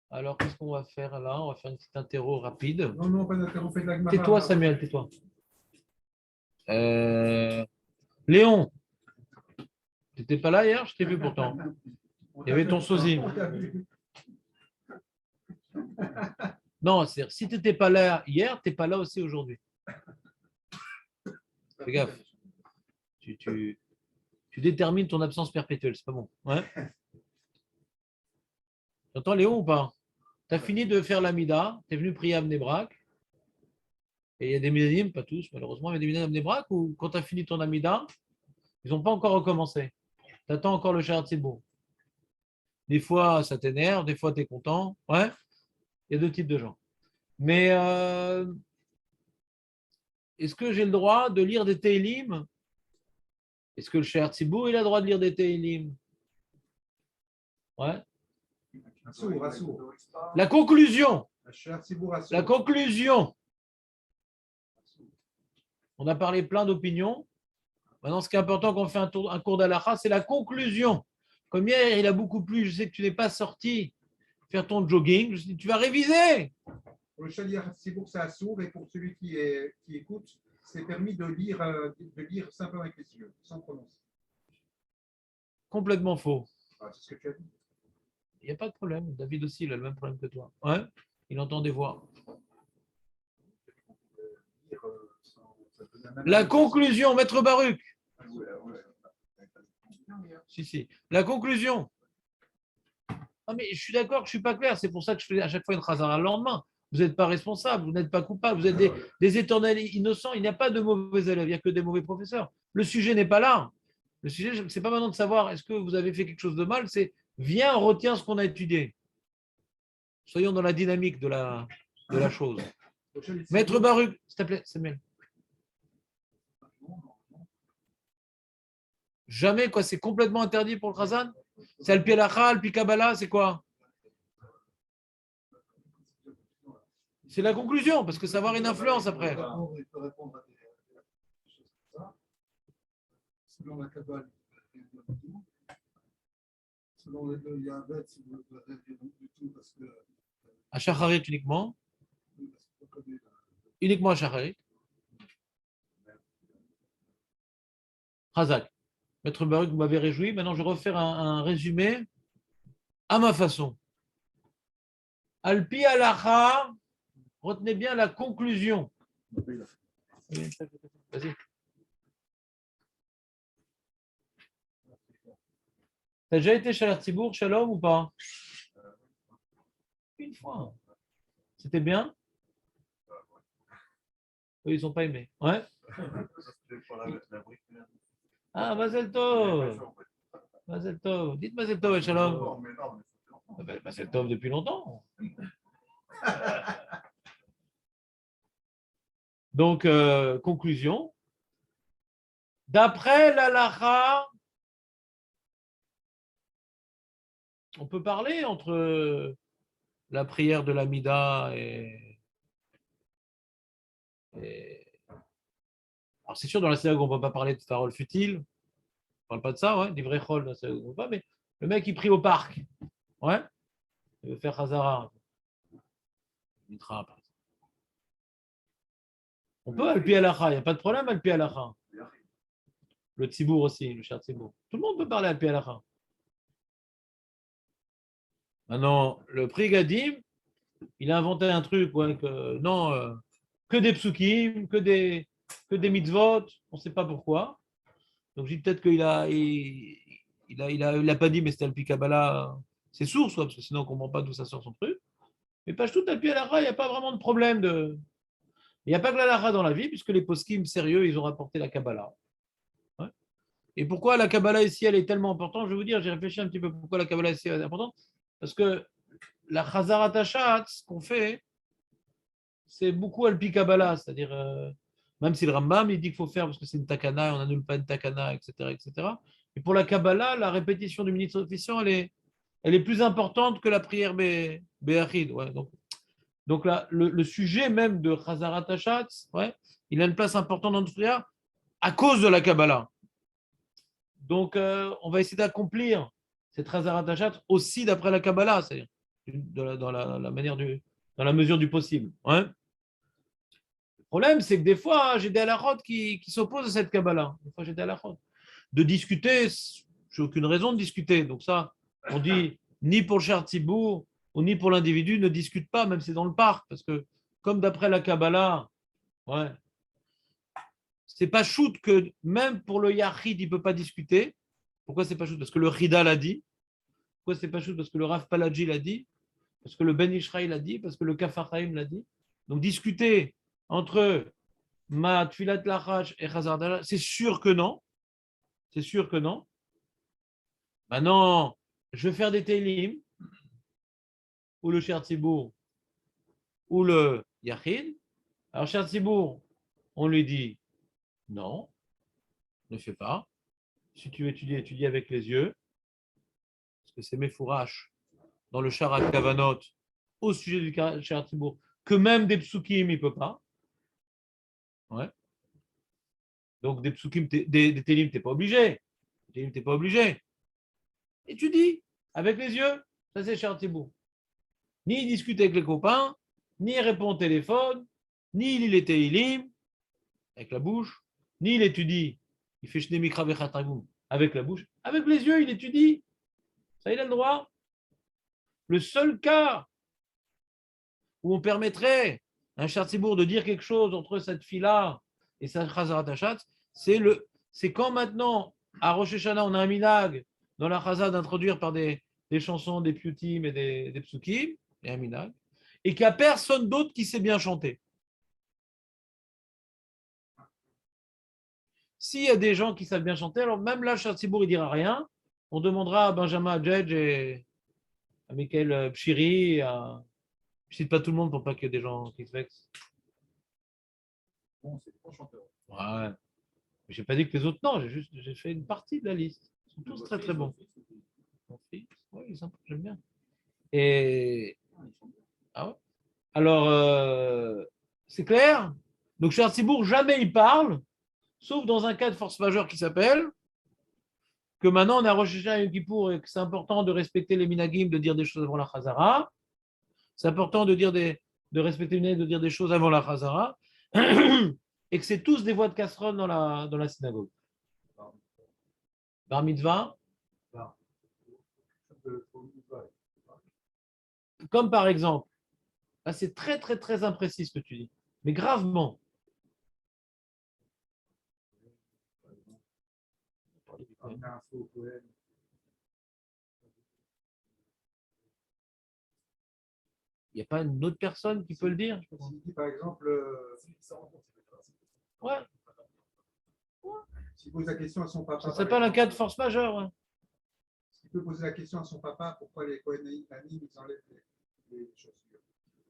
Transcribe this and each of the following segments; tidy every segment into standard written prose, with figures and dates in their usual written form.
Alors, qu'est-ce qu'on va faire là? On va faire une petite interro rapide. Non, pas d'interro, fait de la Gemara. Tais-toi, Samuel, tais-toi. Léon, tu n'étais pas là hier? Je t'ai vu pourtant. Il y avait ton sosie. Non, c'est-à-dire, si tu n'étais pas là hier, tu n'es pas là aussi aujourd'hui. Fais gaffe. Tu détermines ton absence perpétuelle, c'est pas bon. Ouais. T'entends Léon ou pas? Tu as fini de faire l'amida, tu es venu prier à Mnebrak. Et il y a des minanim, pas tous malheureusement, mais des minanim à Mnebrak où quand tu as fini ton amida, ils n'ont pas encore recommencé. Tu attends encore le Shahar Tzibur. Des fois, ça t'énerve, des fois, tu es content. Ouais. Il y a deux types de gens. Mais est-ce que j'ai le droit de lire des Teilim? Est-ce que le Shahar Tzibur, il a le droit de lire des Teilim? Ouais. La conclusion. La conclusion. On a parlé plein d'opinions. Maintenant, ce qui est important quand on fait un cours d'Alaha, c'est la conclusion. Comme hier, il a beaucoup plu. Je sais que tu n'es pas sorti faire ton jogging. Je dis, tu vas réviser. Pour le Shaliach Tzibour, c'est assourd, et pour celui qui écoute, c'est permis de lire simplement avec les yeux, sans prononcer. Complètement faux. Ah, c'est ce que tu as dit. Il n'y a pas de problème. David aussi, il a le même problème que toi. Ouais. Il entend des voix. La conclusion, Maître Baruch. Si. La conclusion. Ah, mais je suis d'accord que je ne suis pas clair. C'est pour ça que je fais à chaque fois une chazara le lendemain. Vous n'êtes pas responsable, vous n'êtes pas coupable, vous êtes des éternels innocents. Il n'y a pas de mauvais élèves, il n'y a que des mauvais professeurs. Le sujet n'est pas là. Le sujet, ce n'est pas maintenant de savoir est-ce que vous avez fait quelque chose de mal, c'est viens, retiens ce qu'on a étudié. Soyons dans la dynamique de la chose. Maître Baruch, s'il te plaît, Samuel. Jamais, quoi, c'est complètement interdit pour le Khazan. C'est Alpi Alacha, Alpi Kabbalah, c'est quoi? C'est la conclusion, parce que ça va avoir une influence après. Il peut répondre à des choses comme ça. Selon la Kabbale, selon le Yahabet, il ne peut rien dire du tout parce que. À Shacharit uniquement. Uniquement à Shacharit. Razak. Maître Baruch, vous m'avez réjoui. Maintenant, je vais refaire un résumé à ma façon. Alpi Alacha, retenez bien la conclusion. Vas-y. T'as déjà été chez Tzibour, Shalom ou pas? Une fois. C'était bien? Eux, ils n'ont pas aimé. Ouais. Ah, Mazel Tov. Mazel Tov. Dites Mazel Tov et Shalom. Mazel Tov depuis longtemps. Donc, conclusion. D'après l'Alacha, on peut parler entre la prière de l'Amida et... Alors, c'est sûr, dans la synagogue, on ne va pas parler de paroles futiles. On ne parle pas de ça, ouais, des vrais chol dans la synagogue, on ne pas, mais le mec, il prie au parc. Ouais. Il veut faire Hazara. Mitra, par exemple. On peut Alpi Alacha, il n'y a pas de problème, Alpi Alacha. Le Tzibour aussi, le cher Tzibour. Tout le monde peut parler Alpi Alacha. Maintenant, le prix Gadim, il a inventé un truc, ouais, que des psukim, que des mitzvot, on ne sait pas pourquoi. Donc, je dis peut-être qu'il a pas dit, mais c'était Alpi Kabbalah, c'est source, parce que sinon on ne comprend pas d'où ça sort son truc. Mais pas tout Alpi Alacha, il n'y a pas vraiment de problème de. Il n'y a pas que l'Alacha dans la vie, puisque les poskim sérieux, ils ont rapporté la Kabbalah. Ouais. Et pourquoi la Kabbalah ici, elle est tellement importante? Je vais vous dire, j'ai réfléchi un petit peu pourquoi la Kabbalah ici est importante. Parce que la Chazarat Hashat, ce qu'on fait, c'est beaucoup Alpi Kabbalah, c'est-à-dire, même si le Rambam, il dit qu'il faut faire parce que c'est une takana, on n'annule pas une takana, etc., etc. Et pour la Kabbalah, la répétition du ministre officiant, elle est plus importante que la prière Béachid. Ouais, donc là, le sujet même de Chazarat Hashat, ouais, il a une place importante dans notre prière à cause de la Kabbalah. Donc, on va essayer d'accomplir c'est Chazarat Hashatz aussi d'après la Kabbalah, c'est-à-dire dans la mesure du possible. Ouais. Le problème, c'est que des fois, j'ai des halakhot qui s'opposent à cette Kabbalah. Des fois, j'ai des halakhot. De discuter, j'ai aucune raison de discuter. Donc ça, on dit ni pour le Shar Tzibour ou ni pour l'individu, ne discute pas, même si c'est dans le parc, parce que comme d'après la Kabbalah, ouais, c'est pas shoot que même pour le Yachid, il ne peut pas discuter. Pourquoi c'est pas shoot? Parce que le Rida l'a dit. Pourquoi c'est pas shoot? Parce que le Rav Paladji l'a dit. Parce que le Ben Ishraï l'a dit. Parce que le Kafar Haïm l'a dit. Donc discuter entre Ma Tfilat Lachash et Chazar, c'est sûr que non. C'est sûr que non. Maintenant, je vais faire des Télim, ou le Sher Tzibour, ou le Yachid. Alors, Sher Tzibour, on lui dit non, ne fais pas. Si tu étudies, étudie avec les yeux, parce que c'est mes fourraches dans le Sharat Kavanot au sujet du Sher Tzibour, que même des psukim, il ne peut pas. Ouais. Donc, des psukim, des Télim, tu n'es pas obligé. Des Télim, tu n'es pas obligé. Étudie avec les yeux, ça c'est Sher Tzibour. Ni il discute avec les copains, ni il répond au téléphone, ni il lit les Teilim avec la bouche, ni il étudie, il fait Shne Mikra Vechatagum avec la bouche, avec les yeux il étudie. Ça il a le droit. Le seul cas où on permettrait à un Shatzibour de dire quelque chose entre cette fille-là et sa Chazarat Hashatz, c'est quand maintenant à Rosh Hashanah on a un minag dans la Chazah d'introduire par des chansons, des piutim et des psukim, et un minag, et qu'il n'y a personne d'autre qui sait bien chanter. S'il y a des gens qui savent bien chanter, alors même là, Shatzibour, il ne dira rien. On demandera à Benjamin Adjedj et à Michael Pchiri. Je ne cite pas tout le monde pour pas qu'il y ait des gens qui se vexent. Bon, c'est trois chanteurs. Ouais. Je n'ai pas dit que les autres, non. J'ai fait une partie de la liste. Ils sont tous très, très bons. Mon fils, oui, ils sont, j'aime bien. Et. Ah ouais. Alors, c'est clair. Donc, Shatzibour, jamais il parle, sauf dans un cas de force majeure qui s'appelle que maintenant on a recherché un Yom Kippour et que c'est important de respecter les minagim, de dire des choses avant la Chazara. C'est important de respecter les minagim, de dire des choses avant la Chazara. Et que c'est tous des voix de casserole dans la synagogue. Bar mitzvah. Comme par exemple, là c'est très très très imprécis ce que tu dis, mais gravement. Il n'y a pas une autre personne qui peut le dire? S'il dit par exemple, Ouais. s'il pose la question à son papa. Ça s'appelle un cas de force majeure. Ouais. S'il peut poser la question à son papa, pourquoi les Kohanim, ils enlèvent les chaussures.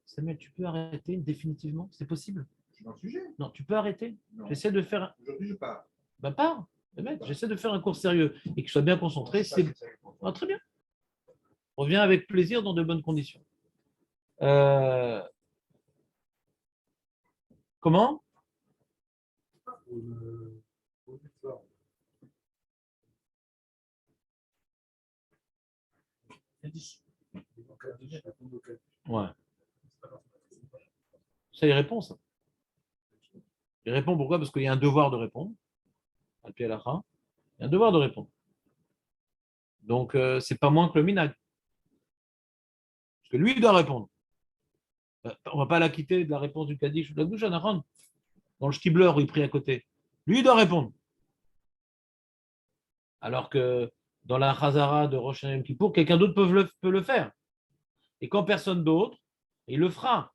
Samuel, tu peux arrêter définitivement? C'est possible? Je suis dans le sujet. Non, tu peux arrêter? Non. J'essaie de faire. Aujourd'hui, je pars. Ben, pars. J'essaie de faire un cours sérieux et que je sois bien concentré. Ah, très bien. Reviens avec plaisir dans de bonnes conditions. Comment? Ouais. Ça y répond, ça. Il répond pourquoi? Parce qu'il y a un devoir de répondre. Al pi halakha. Il y a un devoir de répondre. Donc, c'est pas moins que le minag. Parce que lui, il doit répondre. On ne va pas l'acquitter de la réponse du Kaddish ou de la Gdusha, dans le Shtibler où il prie à côté. Lui, il doit répondre. Alors que dans la Chazara de Rosh Hashanah Yom Kippour, quelqu'un d'autre peut le faire. Et quand personne d'autre, il le fera.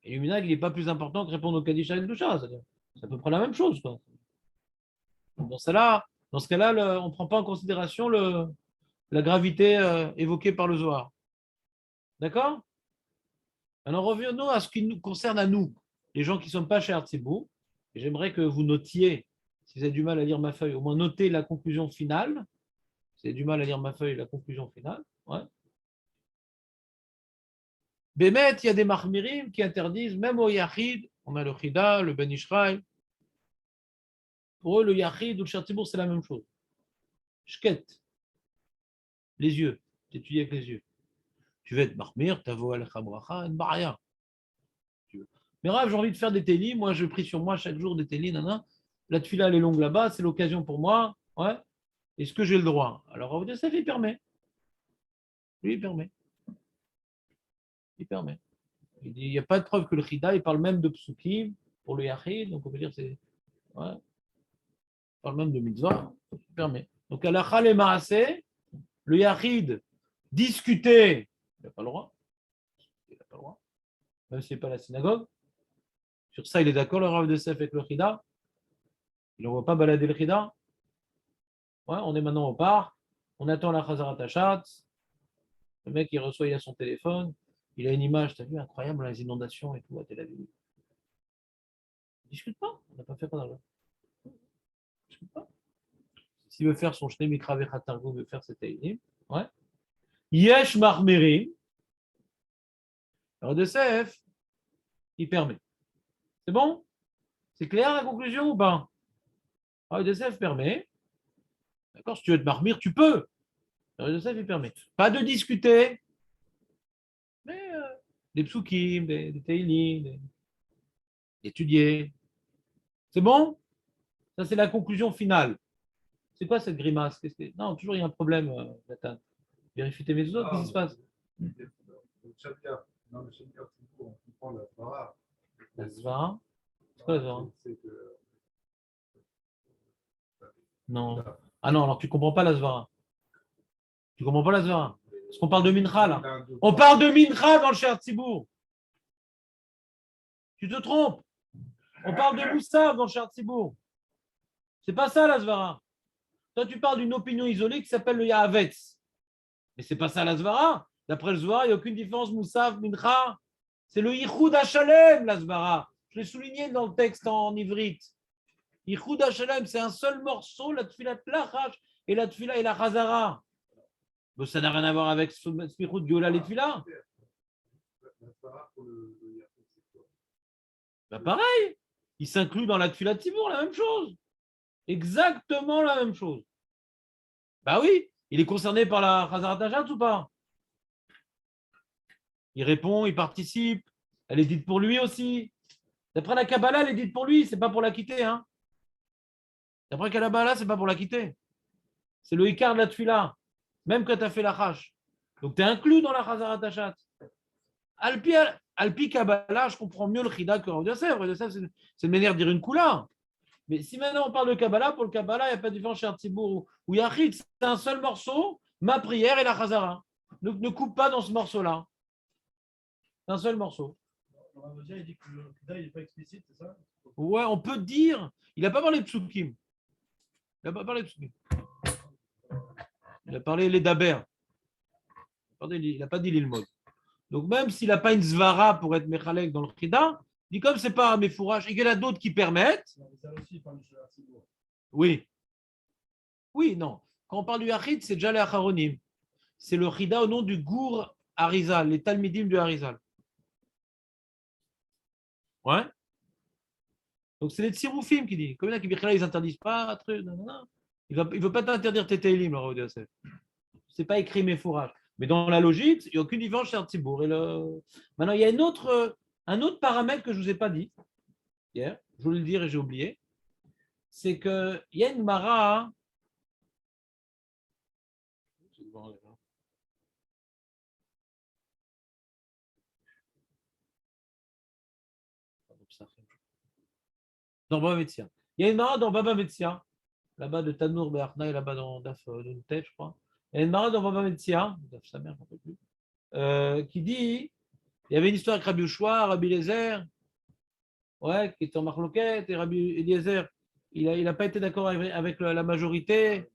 Et le minag, il n'est pas plus important que répondre au Kaddish et à la Gdusha. C'est à peu près la même chose, quoi. Dans ce cas-là, on ne prend pas en considération la gravité évoquée par le Zohar. D'accord? Alors revenons à ce qui nous concerne à nous, les gens qui ne sont pas chez Artzibou. J'aimerais que vous notiez, si vous avez du mal à lire ma feuille, au moins notez la conclusion finale. Si vous avez du mal à lire ma feuille, la conclusion finale. Ouais. Bémet, il y a des marmirim qui interdisent, même au Yachid, on a le Chida, le Ben Ishraï. Pour eux, le Yachid ou le Shatzibour, c'est la même chose. Shket. Les yeux. Tu étudies avec les yeux. Tu vas être marmir, tavo al khabracha, une baria. Mais Rav, j'ai envie de faire des télis. Moi, je prie sur moi chaque jour des télis. Nana. La tefila, elle est longue là-bas. C'est l'occasion pour moi. Ouais. Est-ce que j'ai le droit? Alors, Rav Yosef, il permet. Lui, il permet. Il permet. Il dit, il n'y a pas de preuve que le chida, il parle même de psukim pour le yachid. Donc, on peut dire, c'est. Ouais. Il parle même de mitzvah. Il permet. Donc, à la chale maaseh, le yachid, discuter, il n'a pas le droit. Il n'a pas le droit. Même si ce n'est pas la synagogue. Sur ça, il est d'accord, le Rav Yosef, avec le chida. Il n'envoie pas balader le chida. Ouais, on est maintenant au parc. On attend la Chazarat Hashat. Le mec, il reçoit, il a son téléphone. Il a une image, tu as vu, incroyable, les inondations et tout à Tel Aviv. Ne discute pas. On n'a pas fait pendant ne discute pas. S'il veut faire son Shnei Mikra Vechatargo, il veut faire ses Teilim. Ouais. Yesh Marmerim. Alors de CF, il permet. C'est bon? C'est clair la conclusion ou pas? Alors de CF permet. D'accord? Si tu veux te marmire, tu peux. Alors de CF, il permet. Pas de discuter. Mais des psukim, des teilim, d'étudier. C'est bon? Ça, c'est la conclusion finale. C'est quoi cette grimace? Non, toujours il y a un problème, Nathan. Vérifie tes méthodes, qu'est-ce qui se passe? Non, mais chaque cas, on comprend la svara. La svara? C'est quoi la svara? Non. Ah non, alors tu ne comprends pas la svara. Tu ne comprends pas la svara. Parce qu'on parle de mincha, là. On parle de mincha dans le Sher Tzibour. Tu te trompes. On parle de Moussaf dans le Sher Tzibour. C'est pas ça la svara. Toi, tu parles d'une opinion isolée qui s'appelle le Yahavetz. Mais c'est pas ça la svara. D'après le Zvara, il n'y a aucune différence, Moussaf, Mincha. C'est le Yichud HaShalem, la svara. Je l'ai souligné dans le texte en ivrite. Yichud HaShalem, c'est un seul morceau, la tfilat lachash et la tfila et la chazara. Mais ça n'a rien à voir avec Smichut Giola et tfila. Bah pareil, il s'inclut dans la tfila Tibour, la même chose. Exactement la même chose. Bah oui, il est concerné par la Chazarat Hashat ou pas? Il répond, il participe. Elle est dite pour lui aussi. D'après la Kabbalah, elle est dite pour lui, c'est pas pour la quitter. Hein. D'après la Kabbalah, c'est pas pour la quitter. C'est le Ikar de la Tfila, même quand tu as fait la Chash. Donc tu es inclus dans la Chazarat Hashat. Alpi Kabbalah, je comprends mieux le Chida que Rav Yosef. Rav Yosef, c'est une manière de dire une coula. Mais si maintenant on parle de Kabbalah, pour le Kabbalah, il n'y a pas de différence chez Artibourg ou Yachid. C'est un seul morceau, ma prière et la Chazara. Ne coupe pas dans ce morceau-là. C'est un seul morceau. Il dit que le Kida n'est pas explicite, c'est ça? Ouais, on peut dire. Il n'a pas parlé de Psukim. Il n'a pas parlé de Psukim. Il a parlé les Daber. Il n'a pas dit l'Ilmod. Donc même s'il n'a pas une Zvara pour être Mechalek dans le Chida, il dit comme c'est pas un Mefourage et qu'il y en a d'autres qui permettent. Oui. Oui, non. Quand on parle du Yachid, c'est déjà les Acharonim. C'est le Chida au nom du Gour Arizal, les Talmidim du Arizal. Ouais. Donc c'est les Tsiroufim qui dit. Comme il y en a qui ils n'interdisent pas, truc, il ne veut pas t'interdire tes Teilim, le Rav Yosef. C'est pas écrit mes fourrages. Mais dans la logique, il n'y a aucune différence chez Artibourg. Maintenant, il y a un autre paramètre que je ne vous ai pas dit hier, je voulais le dire et j'ai oublié, c'est qu'il y a une Mara. Dans Baba Metzia. Il y a une Mara dans Baba Metzia, là-bas de Tanour Be'arna et là-bas dans Daf Nuntet, je crois. Il y a une Mara dans Baba Metzia, Daf sa mère, j'en peux plus, qui dit il y avait une histoire avec Rabbi Yoshua, Rabbi Eliezer, ouais, qui était en Marloquette, et Rabbi Eliezer, il n'a pas été d'accord avec la majorité,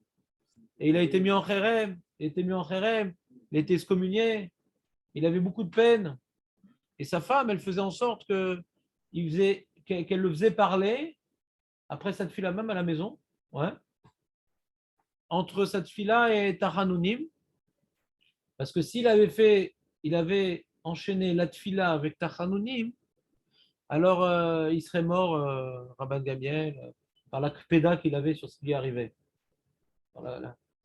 et il a été mis en Kherem, il a été excommunié, il avait beaucoup de peine, et sa femme, elle faisait en sorte qu'elle le faisait parler, après cette fille-là même à la maison, ouais, entre cette fille-là et Tahanounim, parce que s'il avait enchaîné la tfila avec Tahanounim, alors il serait mort, Rabban Gamiel, par la kpéda qu'il avait sur ce qui lui arrivait. Par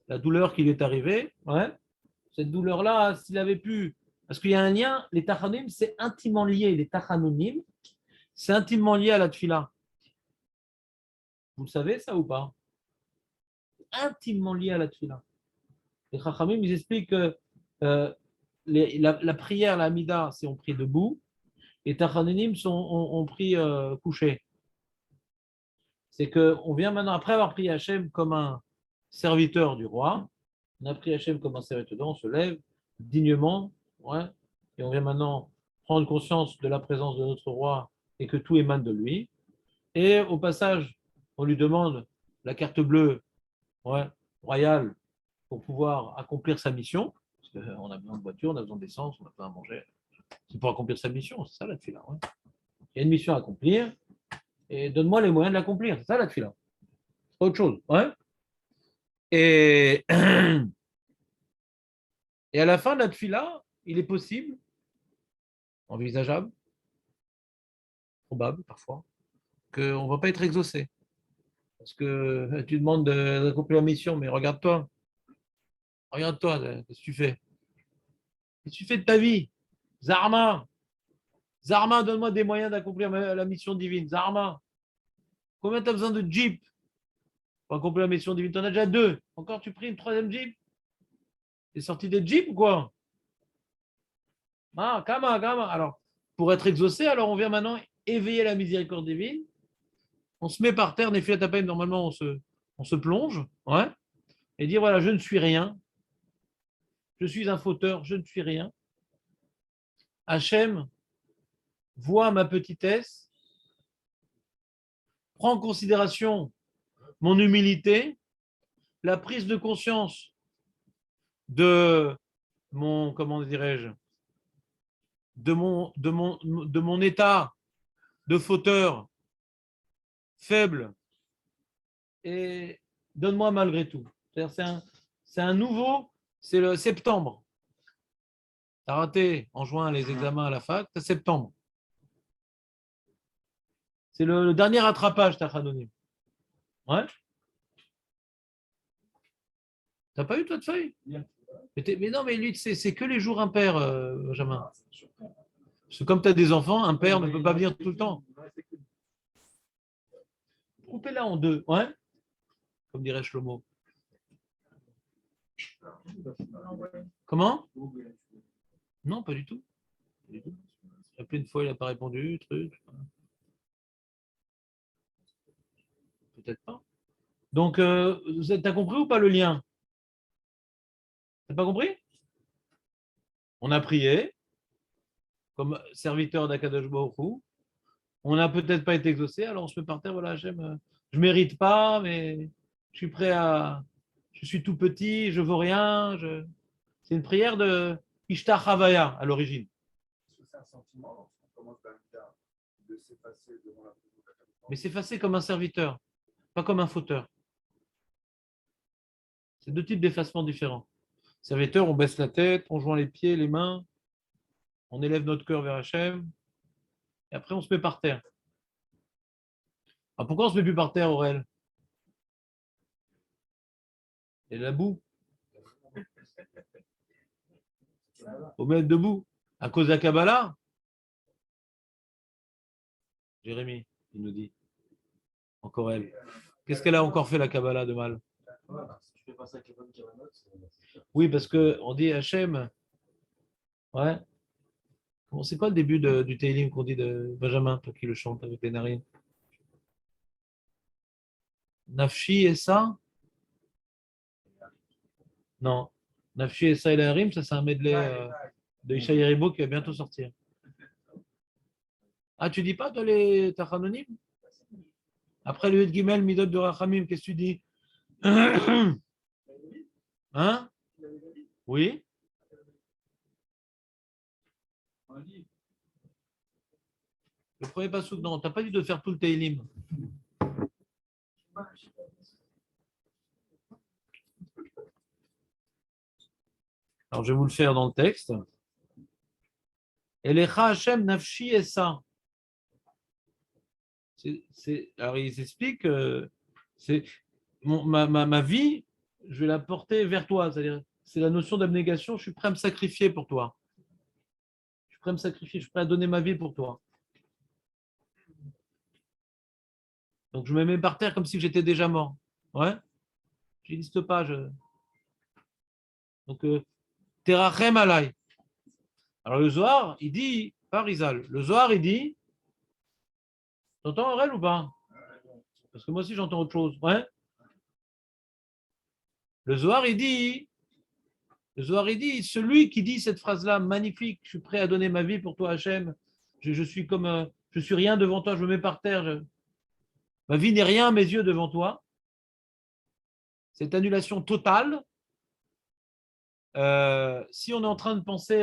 la douleur qui lui est arrivée. Ouais. Cette douleur-là, s'il avait pu. Parce qu'il y a un lien, les tachanim, c'est intimement lié. Les tachanonim, c'est intimement lié à la tfila. Vous le savez, ça ou pas? Intimement lié à la tfila. Les chachamim, ils expliquent que la prière, la amida, c'est on prie debout. Les tachanonim ont pris couché. C'est qu'on vient maintenant, après avoir prié Hachem comme un serviteur du roi, on a pris Hachem comme un serviteur, on se lève dignement, ouais, et on vient maintenant prendre conscience de la présence de notre roi et que tout émane de lui. Et au passage, on lui demande la carte bleue, ouais, royale pour pouvoir accomplir sa mission, parce qu'on a besoin de voiture, on a besoin d'essence, on a besoin de manger. C'est pour accomplir sa mission, c'est ça la tefila. Ouais. Il y a une mission à accomplir, et donne-moi les moyens de l'accomplir, c'est ça la tefila. C'est pas autre chose. Ouais. Et, et à la fin de la tefila, il est possible, envisageable, probable parfois, qu'on ne va pas être exaucé. Parce que tu demandes d'accomplir la mission, mais regarde-toi, qu'est-ce que tu fais? Qu'est-ce que tu fais de ta vie? Zarma, Zarma, donne-moi des moyens d'accomplir la mission divine. Zarma, combien tu as besoin de jeep pour accomplir la mission divine? Tu en as déjà 2. Encore tu pries une 3e jeep? T'es sorti des jeeps ou quoi? Ah, kama. Alors, pour être exaucé, alors on vient maintenant éveiller la miséricorde divine. On se met par terre, Nefilat Apayim, normalement on se plonge, ouais, et dire voilà, je ne suis rien. Je suis un fauteur, je ne suis rien. Hachem voit ma petitesse, prend en considération mon humilité, la prise de conscience de mon, comment dirais-je, de mon état de fauteur faible, et donne-moi malgré tout. C'est un nouveau, c'est le septembre. Tu as raté en juin les examens à la fac, c'est septembre. C'est le dernier rattrapage, Tachanonim. Ouais. T'as pas eu toi de feuille? Mais non, mais lui, c'est que les jours impairs, Benjamin. Parce que comme tu as des enfants, un père ne peut pas venir tout le temps. Coupez-la en 2, ouais, comme dirait Shlomo. Comment? Non, pas du tout. Il y a plein de fois, il n'a pas répondu, truc. Peut-être pas. Donc, tu as compris ou pas le lien? T'as pas compris? On a prié comme serviteur d'Akadosh Baruch Hu. On n'a peut-être pas été exaucé, alors on se met par terre, voilà, je ne mérite pas, mais je suis prêt à. Je suis tout petit, je ne vaux rien. C'est une prière de Ishtar Havaya à l'origine. Est-ce que c'est un sentiment lorsqu'on commence l'amida de s'effacer devant la présence de la Mais s'effacer comme un serviteur, pas comme un fauteur. C'est 2 types d'effacement différents. Serviteur, on baisse la tête, on joint les pieds, les mains, on élève notre cœur vers Hachem, et après on se met par terre. Alors pourquoi on ne se met plus par terre, Aurel? Il y a de la boue. Il faut mettre debout. À cause de la Kabbalah? Jérémy, il nous dit. Encore elle. Qu'est-ce qu'elle a encore fait, la Kabbalah, de mal? Oui, parce qu'on dit Hachem. Ouais. C'est quoi le début du Teilim qu'on dit de Benjamin, toi qui le chante avec les narines? Nafshi et ça? Non. Nafshi et ça et la rime, ça c'est un medley de Isha Yeribo qui va bientôt sortir. Ah, tu dis pas toi les Tachanonim? Après le Yud Gimel Midot de Rachamim, qu'est-ce que tu dis? Hein? Oui? Le premier passouk, non, tu n'as pas dit de faire tout le Teilim. Alors, je vais vous le faire dans le texte. Elecha Hashem nafshi esa. Alors, il s'explique que ma vie, je vais la porter vers toi. C'est-à-dire, c'est la notion d'abnégation. Je suis prêt à me sacrifier pour toi. Je suis prêt à me sacrifier, je suis prêt à donner ma vie pour toi. Donc, je me mets par terre comme si j'étais déjà mort. Ouais. Je n'existe pas. Donc, Terachem alay. Alors, le Zohar, il dit, pas Rizal, le Zohar, il dit, t'entends Aurel ou pas? Parce que moi aussi, j'entends autre chose. Ouais. Le Zohar, celui qui dit cette phrase-là, magnifique, je suis prêt à donner ma vie pour toi, Hachem. Je suis comme, je suis rien devant toi, je me mets par terre. Ma vie n'est rien à mes yeux devant toi. Cette annulation totale, si on est en train de penser,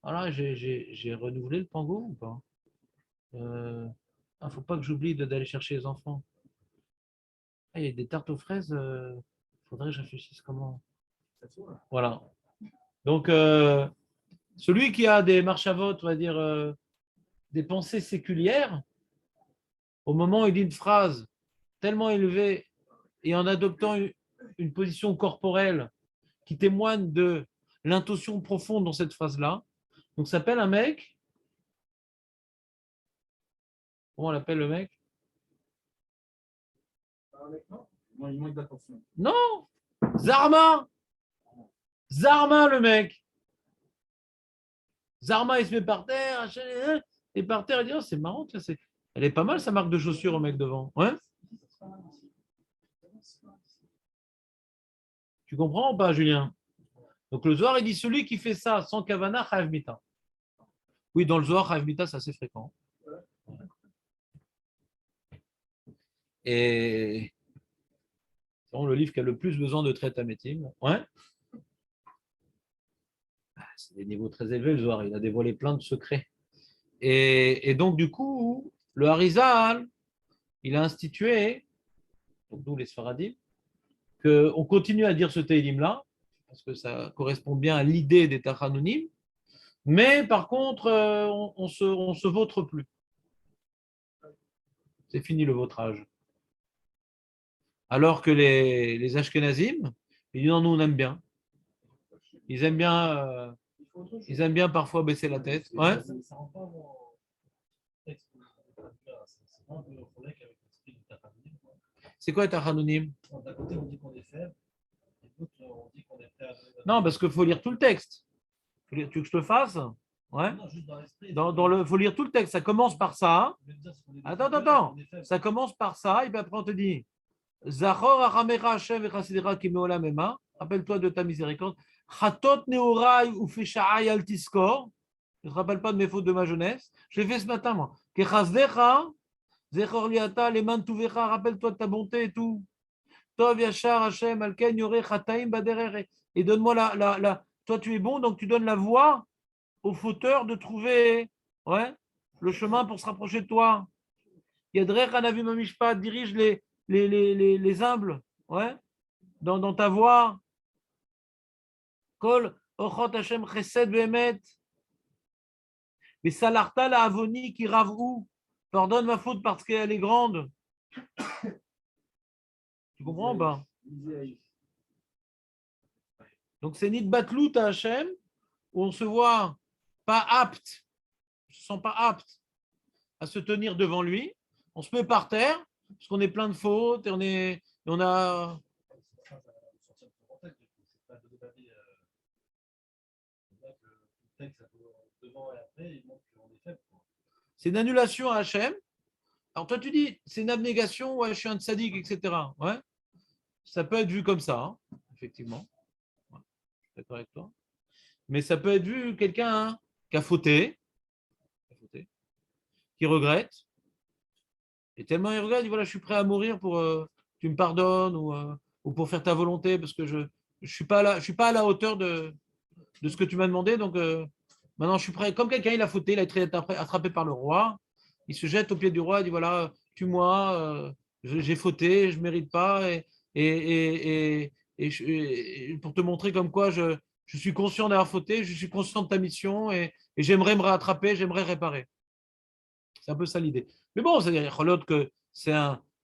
voilà, j'ai renouvelé le pango ou pas? Faut pas que j'oublie d'aller chercher les enfants. Il y a des tartes aux fraises, faudrait que je réfléchisse comment. Voilà. Donc, celui qui a des marches à vote, on va dire, des pensées séculières, au moment où il dit une phrase tellement élevée et en adoptant une position corporelle qui témoigne de l'intention profonde dans cette phrase-là, donc ça s'appelle un mec. Comment on l'appelle le mec? Non, il manque d'attention. Non, Zarma. Zarma, le mec. Zarma, il se met par terre, et par terre, il dit, oh, c'est marrant, elle est pas mal, sa marque de chaussures au mec devant. Ouais. Tu comprends ou pas, Julien? Donc le Zohar, il dit, celui qui fait ça sans kavana, chayav mita. Oui, dans le Zohar, chayav mita, c'est assez fréquent. Et c'est le livre qui a le plus besoin de traite à métim. Ouais. C'est des niveaux très élevés, le Zohar. Il a dévoilé plein de secrets. Et donc, du coup, le Harizal, il a institué, donc nous les Sfaradim, qu'on continue à dire ce Teilim-là, parce que ça correspond bien à l'idée des Tachanonim, mais par contre, on se vautre plus. C'est fini le vautrage. Alors que les Ashkenazim, ils disent non, nous on aime bien. Ils aiment bien parfois baisser la tête. Ouais. C'est quoi Tachanonim? D'un côté, on dit qu'on est faible, et d'autre, on dit qu'on est prêt à... Non, parce qu'il faut lire tout le texte. Tu veux que je te fasse? Ouais. Non, juste dans l'esprit. Faut lire tout le texte. Ça commence par ça. Attends. Ça commence par ça, et puis après on te dit Zachor Aramera Hashem Vechasidera Kimeola Mema. Rappelle-toi de ta miséricorde. Chatot Neorai ou Feshaai Altiskor. Je ne te rappelle pas de mes fautes de ma jeunesse. Je l'ai fait ce matin, moi. Kechazdecha, Zechor Liata, Leman Tuvecha. Rappelle-toi de ta bonté et tout. Tov Yachar Hashem Alken Yore Chataim Baderere. Et donne-moi Toi, tu es bon, donc tu donnes la voie au fauteur de trouver le chemin pour se rapprocher de toi. Yadrech Anavim Amishpat, dirige les humbles dans ta voie. Kol Ochot Hashem Chesed Behemet. Mais Salarta la Avoni qui ravou. Pardonne ma faute parce qu'elle est grande. Tu comprends pas? Donc c'est Nid Batlout à Hashem où on se voit pas apte, on se sent pas apte à se tenir devant lui. On se met par terre parce qu'on est plein de fautes et on a. C'est une annulation à Hachem. Alors toi tu dis c'est une abnégation, ouais, je suis un tzaddik, etc. Ouais. Ça peut être vu comme ça, hein, effectivement. Ouais, je suis d'accord avec toi. Mais ça peut être vu quelqu'un qui a fauté, qui regrette. Et tellement il regrette, il dit voilà, je suis prêt à mourir pour tu me pardonnes ou pour faire ta volonté parce que je suis pas à la hauteur de ce que tu m'as demandé. Donc maintenant je suis prêt. Comme quelqu'un il a fauté, il a été attrapé par le roi, il se jette au pied du roi, il dit voilà, tue-moi, j'ai fauté, je ne mérite pas et pour te montrer comme quoi je suis conscient d'avoir fauté, je suis conscient de ta mission et j'aimerais me rattraper, j'aimerais réparer. C'est un peu ça l'idée. Mais bon, c'est-à-dire que c'est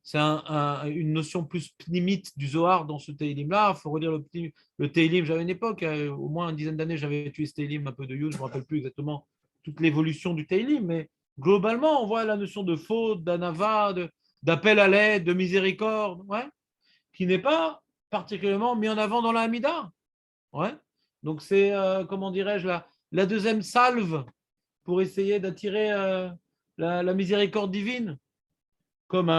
c'est une notion plus pnimite du Zohar dans ce Teilim-là. Il faut relire le Teilim. J'avais une époque, au moins une dizaine d'années, j'avais étudié ce Teilim, un peu de Yud, je ne me rappelle plus exactement toute l'évolution du Teilim, mais globalement, on voit la notion de faute, d'anava, d'appel à l'aide, de miséricorde, ouais, qui n'est pas particulièrement mis en avant dans la Hamida. Ouais. Donc c'est, comment dirais-je, la deuxième salve pour essayer d'attirer la miséricorde divine. Comme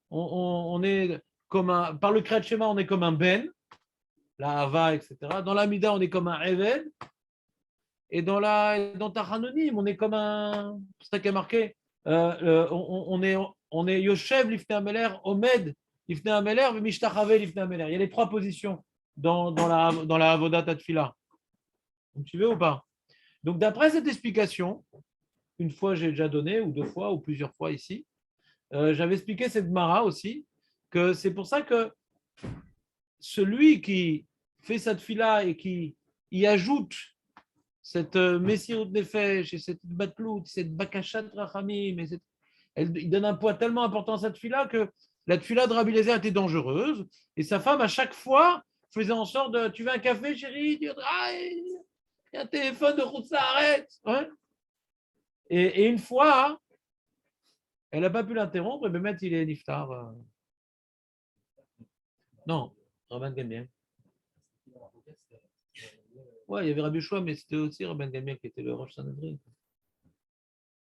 on est comme par le Kriyat Shema, on est comme un Ben, la Hava, etc. Dans la Mida, on est comme un Evel. Et dans Tachanonim, on est comme un. C'est ça qui est marqué. On est Yoshev, Lifnei Ameler, Omed, Lifnei Ameler, Mishtachave, Lifnei Ameler. Il y a les trois positions dans la Avodat Tfila. Tu veux ou pas? Donc, d'après cette explication, une fois j'ai déjà donné, ou deux fois, ou plusieurs fois ici, j'avais expliqué cette Mara aussi, que c'est pour ça que celui qui fait cette fila et qui y ajoute cette Messirut Nefesh et cette Batlout, cette Bakashat Rachamim, il donne un poids tellement important à cette fila que la fila de Rabbi Eliezer était dangereuse et sa femme, à chaque fois, faisait en sorte de tu veux un café, chérie? Il y a un téléphone de route, ça arrête. Ouais. Et une fois, elle n'a pas pu l'interrompre, et Bémet, il est niftar. Non, Rabban Gamliel. Ouais, il y avait Rabbi Shua, mais c'était aussi Rabban Gamliel qui était le Rosh Sanhedrin.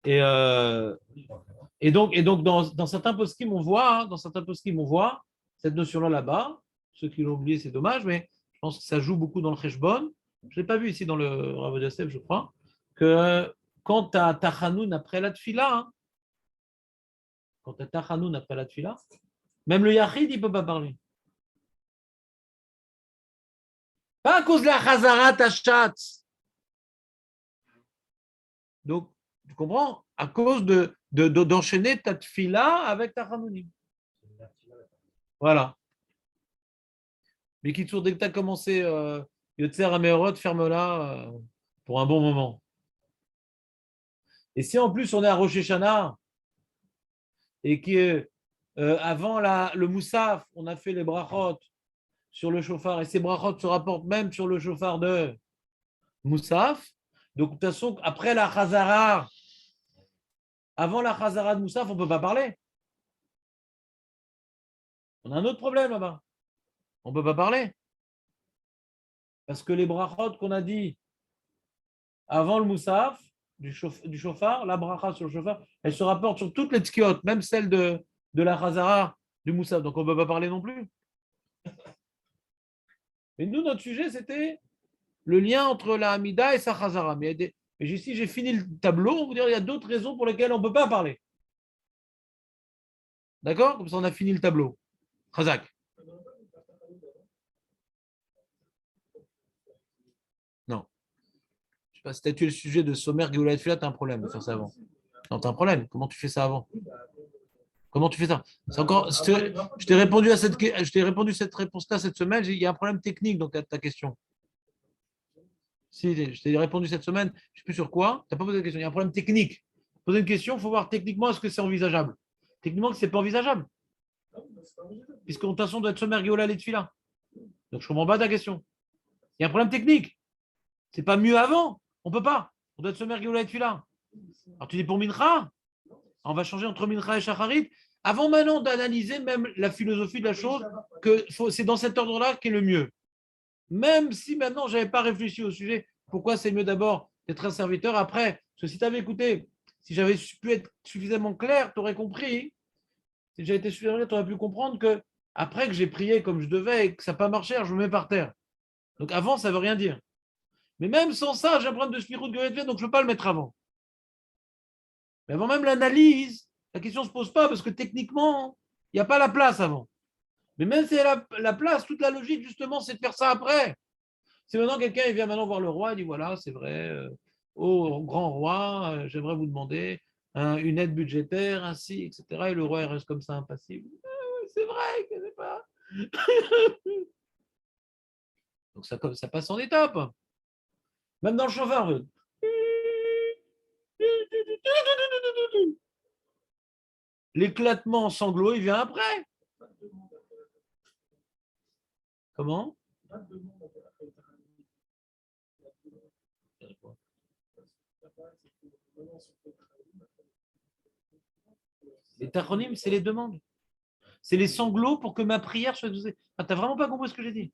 Et donc dans certains poskim, on voit, on voit cette notion-là là-bas. Ceux qui l'ont oublié, c'est dommage, mais je pense que ça joue beaucoup dans le Cheshbon. Je ne l'ai pas vu ici dans le Rav Yosef, je crois, que quand tu as Tachanoun après la Tfila, même le Yachid, il ne peut pas parler. Pas à cause de la Chazara Tachat. Donc, tu comprends? À cause d'enchaîner ta tfila avec ta Hanounim. Voilà. Mais qui dès que tu as commencé Yotzer Amerot, ferme-la pour un bon moment. Et si en plus on est à Rosh Hashanah et qu'avant le Moussaf, on a fait les brachot sur le chauffard et ces brachot se rapportent même sur le chauffard de Moussaf. Donc, de toute façon, après la Chazara, avant la Chazara de Moussaf, on ne peut pas parler. On a un autre problème là-bas. On ne peut pas parler. Parce que les brachot qu'on a dit avant le Moussaf, du chauffard, la bracha sur le chauffard, elle se rapporte sur toutes les tzkiot, même celle de la Chazara du Moussaf. Donc on ne peut pas parler non plus. Et nous, notre sujet, c'était le lien entre la Hamida et sa Chazara. Mais ici, j'ai fini le tableau. On vous dire il y a d'autres raisons pour lesquelles on ne peut pas parler. D'accord? Comme ça, on a fini le tableau. Chazak. Non. Je sais pas, si tu as tué le sujet de Sommer, Géoula et Tfila, tu as un problème de faire ça avant. Non, tu as un problème. Comment tu fais ça avant? Comment tu fais ça? C'est encore, je t'ai répondu à cette réponse-là cette semaine. Il y a un problème technique dans ta question. Si, je t'ai répondu cette semaine, je ne sais plus sur quoi. Tu n'as pas posé de question. Il y a un problème technique. Poser une question, il faut voir techniquement est-ce que c'est envisageable. Techniquement, ce n'est pas envisageable. Puisque de toute façon, on doit être sommaire, Géola, les Tfila. Donc, je ne comprends pas ta question. Il y a un problème technique. C'est pas mieux avant. On ne peut pas. On doit être sommaire, Géola, et Tfila. Alors, tu dis pour Mincha, on va changer entre Mincha et Shacharit. Avant maintenant d'analyser même la philosophie de la chose, que c'est dans cet ordre-là qui est le mieux. Même si maintenant, je n'avais pas réfléchi au sujet, pourquoi c'est mieux d'abord d'être un serviteur après. Parce que si tu avais écouté, si j'avais pu être suffisamment clair, tu aurais compris. Si j'avais été suffisamment clair, tu aurais pu comprendre que après que j'ai prié comme je devais et que ça n'a pas marché, je me mets par terre. Donc avant, ça ne veut rien dire. Mais même sans ça, j'ai un problème de spirou de Goethe, donc je ne peux pas le mettre avant. Mais avant même l'analyse, la question ne se pose pas parce que techniquement, il n'y a pas la place avant. Mais même si il y a la place, toute la logique, justement, c'est de faire ça après. C'est maintenant quelqu'un il vient maintenant voir le roi, il dit voilà, c'est vrai, au grand roi, j'aimerais vous demander une aide budgétaire, ainsi, etc. Et le roi, il reste comme ça impassible. C'est vrai que c'est pas. Donc ça passe en étape. Même dans le chauffeur. L'éclatement en sanglots, il vient après. Comment? Les tachonim, c'est les demandes. C'est les sanglots pour que ma prière soit exaucée. Ah, tu n'as vraiment pas compris ce que j'ai dit.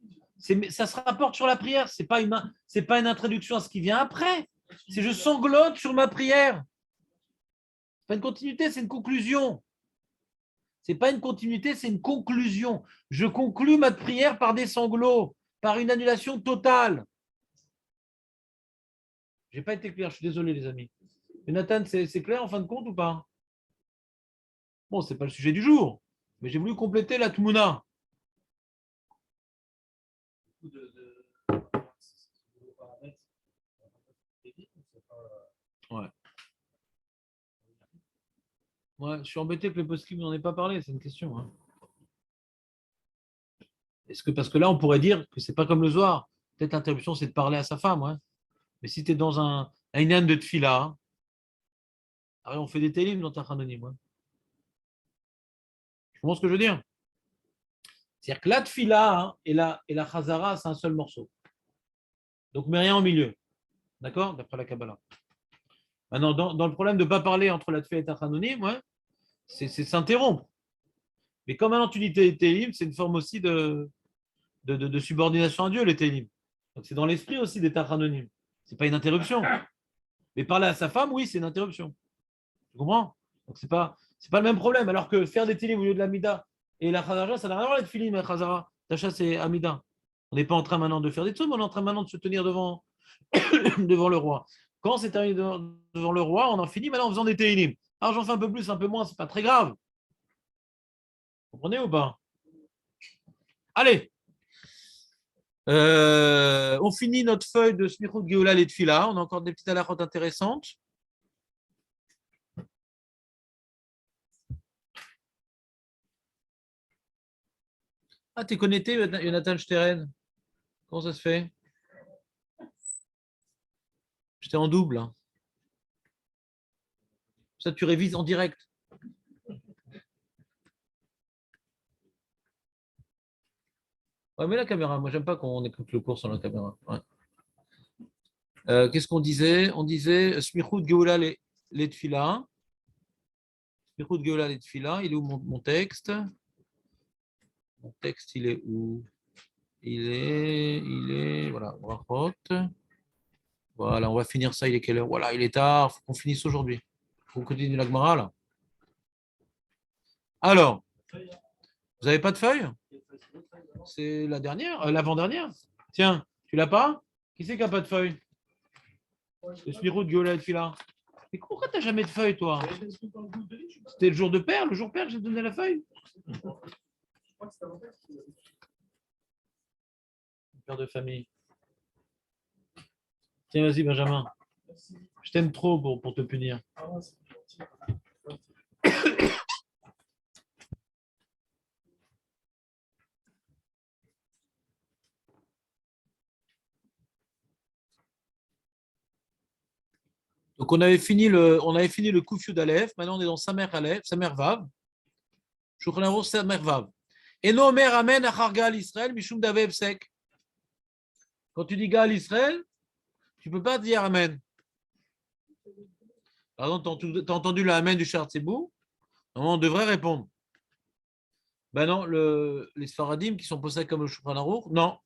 Ça se rapporte sur la prière. Ce n'est pas une introduction à ce qui vient après. C'est je sanglote sur ma prière. Ce n'est pas une continuité, c'est une conclusion. Ce n'est pas une continuité, c'est une conclusion. Je conclus ma prière par des sanglots, par une annulation totale. Je n'ai pas été clair, je suis désolé les amis. Jonathan, c'est clair en fin de compte ou pas? Bon, ce n'est pas le sujet du jour, mais j'ai voulu compléter la Tmouna. Ouais. Ouais, je suis embêté que le poskim n'en ait pas parlé, c'est une question. Hein. Parce que là, on pourrait dire que c'est pas comme le Zohar. Peut-être l'interruption, c'est de parler à sa femme. Ouais. Mais si tu es dans un inyan de tfila, on fait des télim dans ta anonyme. Ouais. Tu comprends ce que je veux dire? C'est-à-dire que la tfila hein, et la chazara, c'est un seul morceau. Donc, mais rien au milieu. D'accord? D'après la Kabbalah. Maintenant, dans le problème de ne pas parler entre la tfila et ta anonyme, ouais, c'est s'interrompre. Mais comme maintenant tu dis télim, c'est une forme aussi de subordination à Dieu, les télim. Donc c'est dans l'esprit aussi des tachanonymes. Ce n'est pas une interruption. Mais parler à sa femme, oui, c'est une interruption. Tu comprends? Donc c'est pas le même problème. Alors que faire des télim au lieu de l'amida et la chazara, ça n'a rien à voir avec filim et chazara. Tacha, c'est amida. On n'est pas en train maintenant de faire des trucs, on est en train maintenant de se tenir devant, devant le roi. Quand c'est arrivé devant le roi, on en finit maintenant en faisant des télim. Alors j'en fais un peu plus, un peu moins, c'est pas très grave. Vous comprenez ou pas? Allez, on finit notre feuille de Smichut Geoula et Tfila. On a encore des petites halakhot intéressantes. Ah, t'es connecté, Jonathan Steren? Comment ça se fait? J'étais en double. Hein. Ça, tu révises en direct. Ouais, mais la caméra, moi, j'aime pas qu'on écoute le cours sur la caméra. Ouais. Qu'est-ce qu'on disait? On disait Smichut Geoula les Tfila. Smichut Geoula les Tfila. Il est où mon texte? Mon texte, il est où? Il est, voilà, brachot. Voilà, on va finir ça. Il est quelle heure? Voilà, il est tard. Il faut qu'on finisse aujourd'hui. Il faut qu'on continue la Gemara, là. Alors, vous n'avez pas de feuille? C'est la dernière, l'avant-dernière. Tiens, tu l'as pas? Qui c'est qui n'a pas de feuille? Le Smirou de Giola et Fila. Mais pourquoi tu n'as jamais de feuille, toi? C'était le jour de père, le jour père, j'ai donné la feuille. Père de famille. Tiens, vas-y, Benjamin. Je t'aime trop pour te punir. Donc, on avait fini le Koufiou d'Aleph. Maintenant, on est dans Samer Aleph, Samer Vav. Shulchan Aruch Samer Vav. Et non, Omer Amen Achar Gal Israël, Mishum Davev Sek. Quand tu dis Gal Israël, tu ne peux pas dire Amen. Par exemple, tu as entendu le Amen du Shar Tzibou. Normalement, on devrait répondre. Ben non, les Sfaradim qui sont posés comme le Shulchan Aruch, non.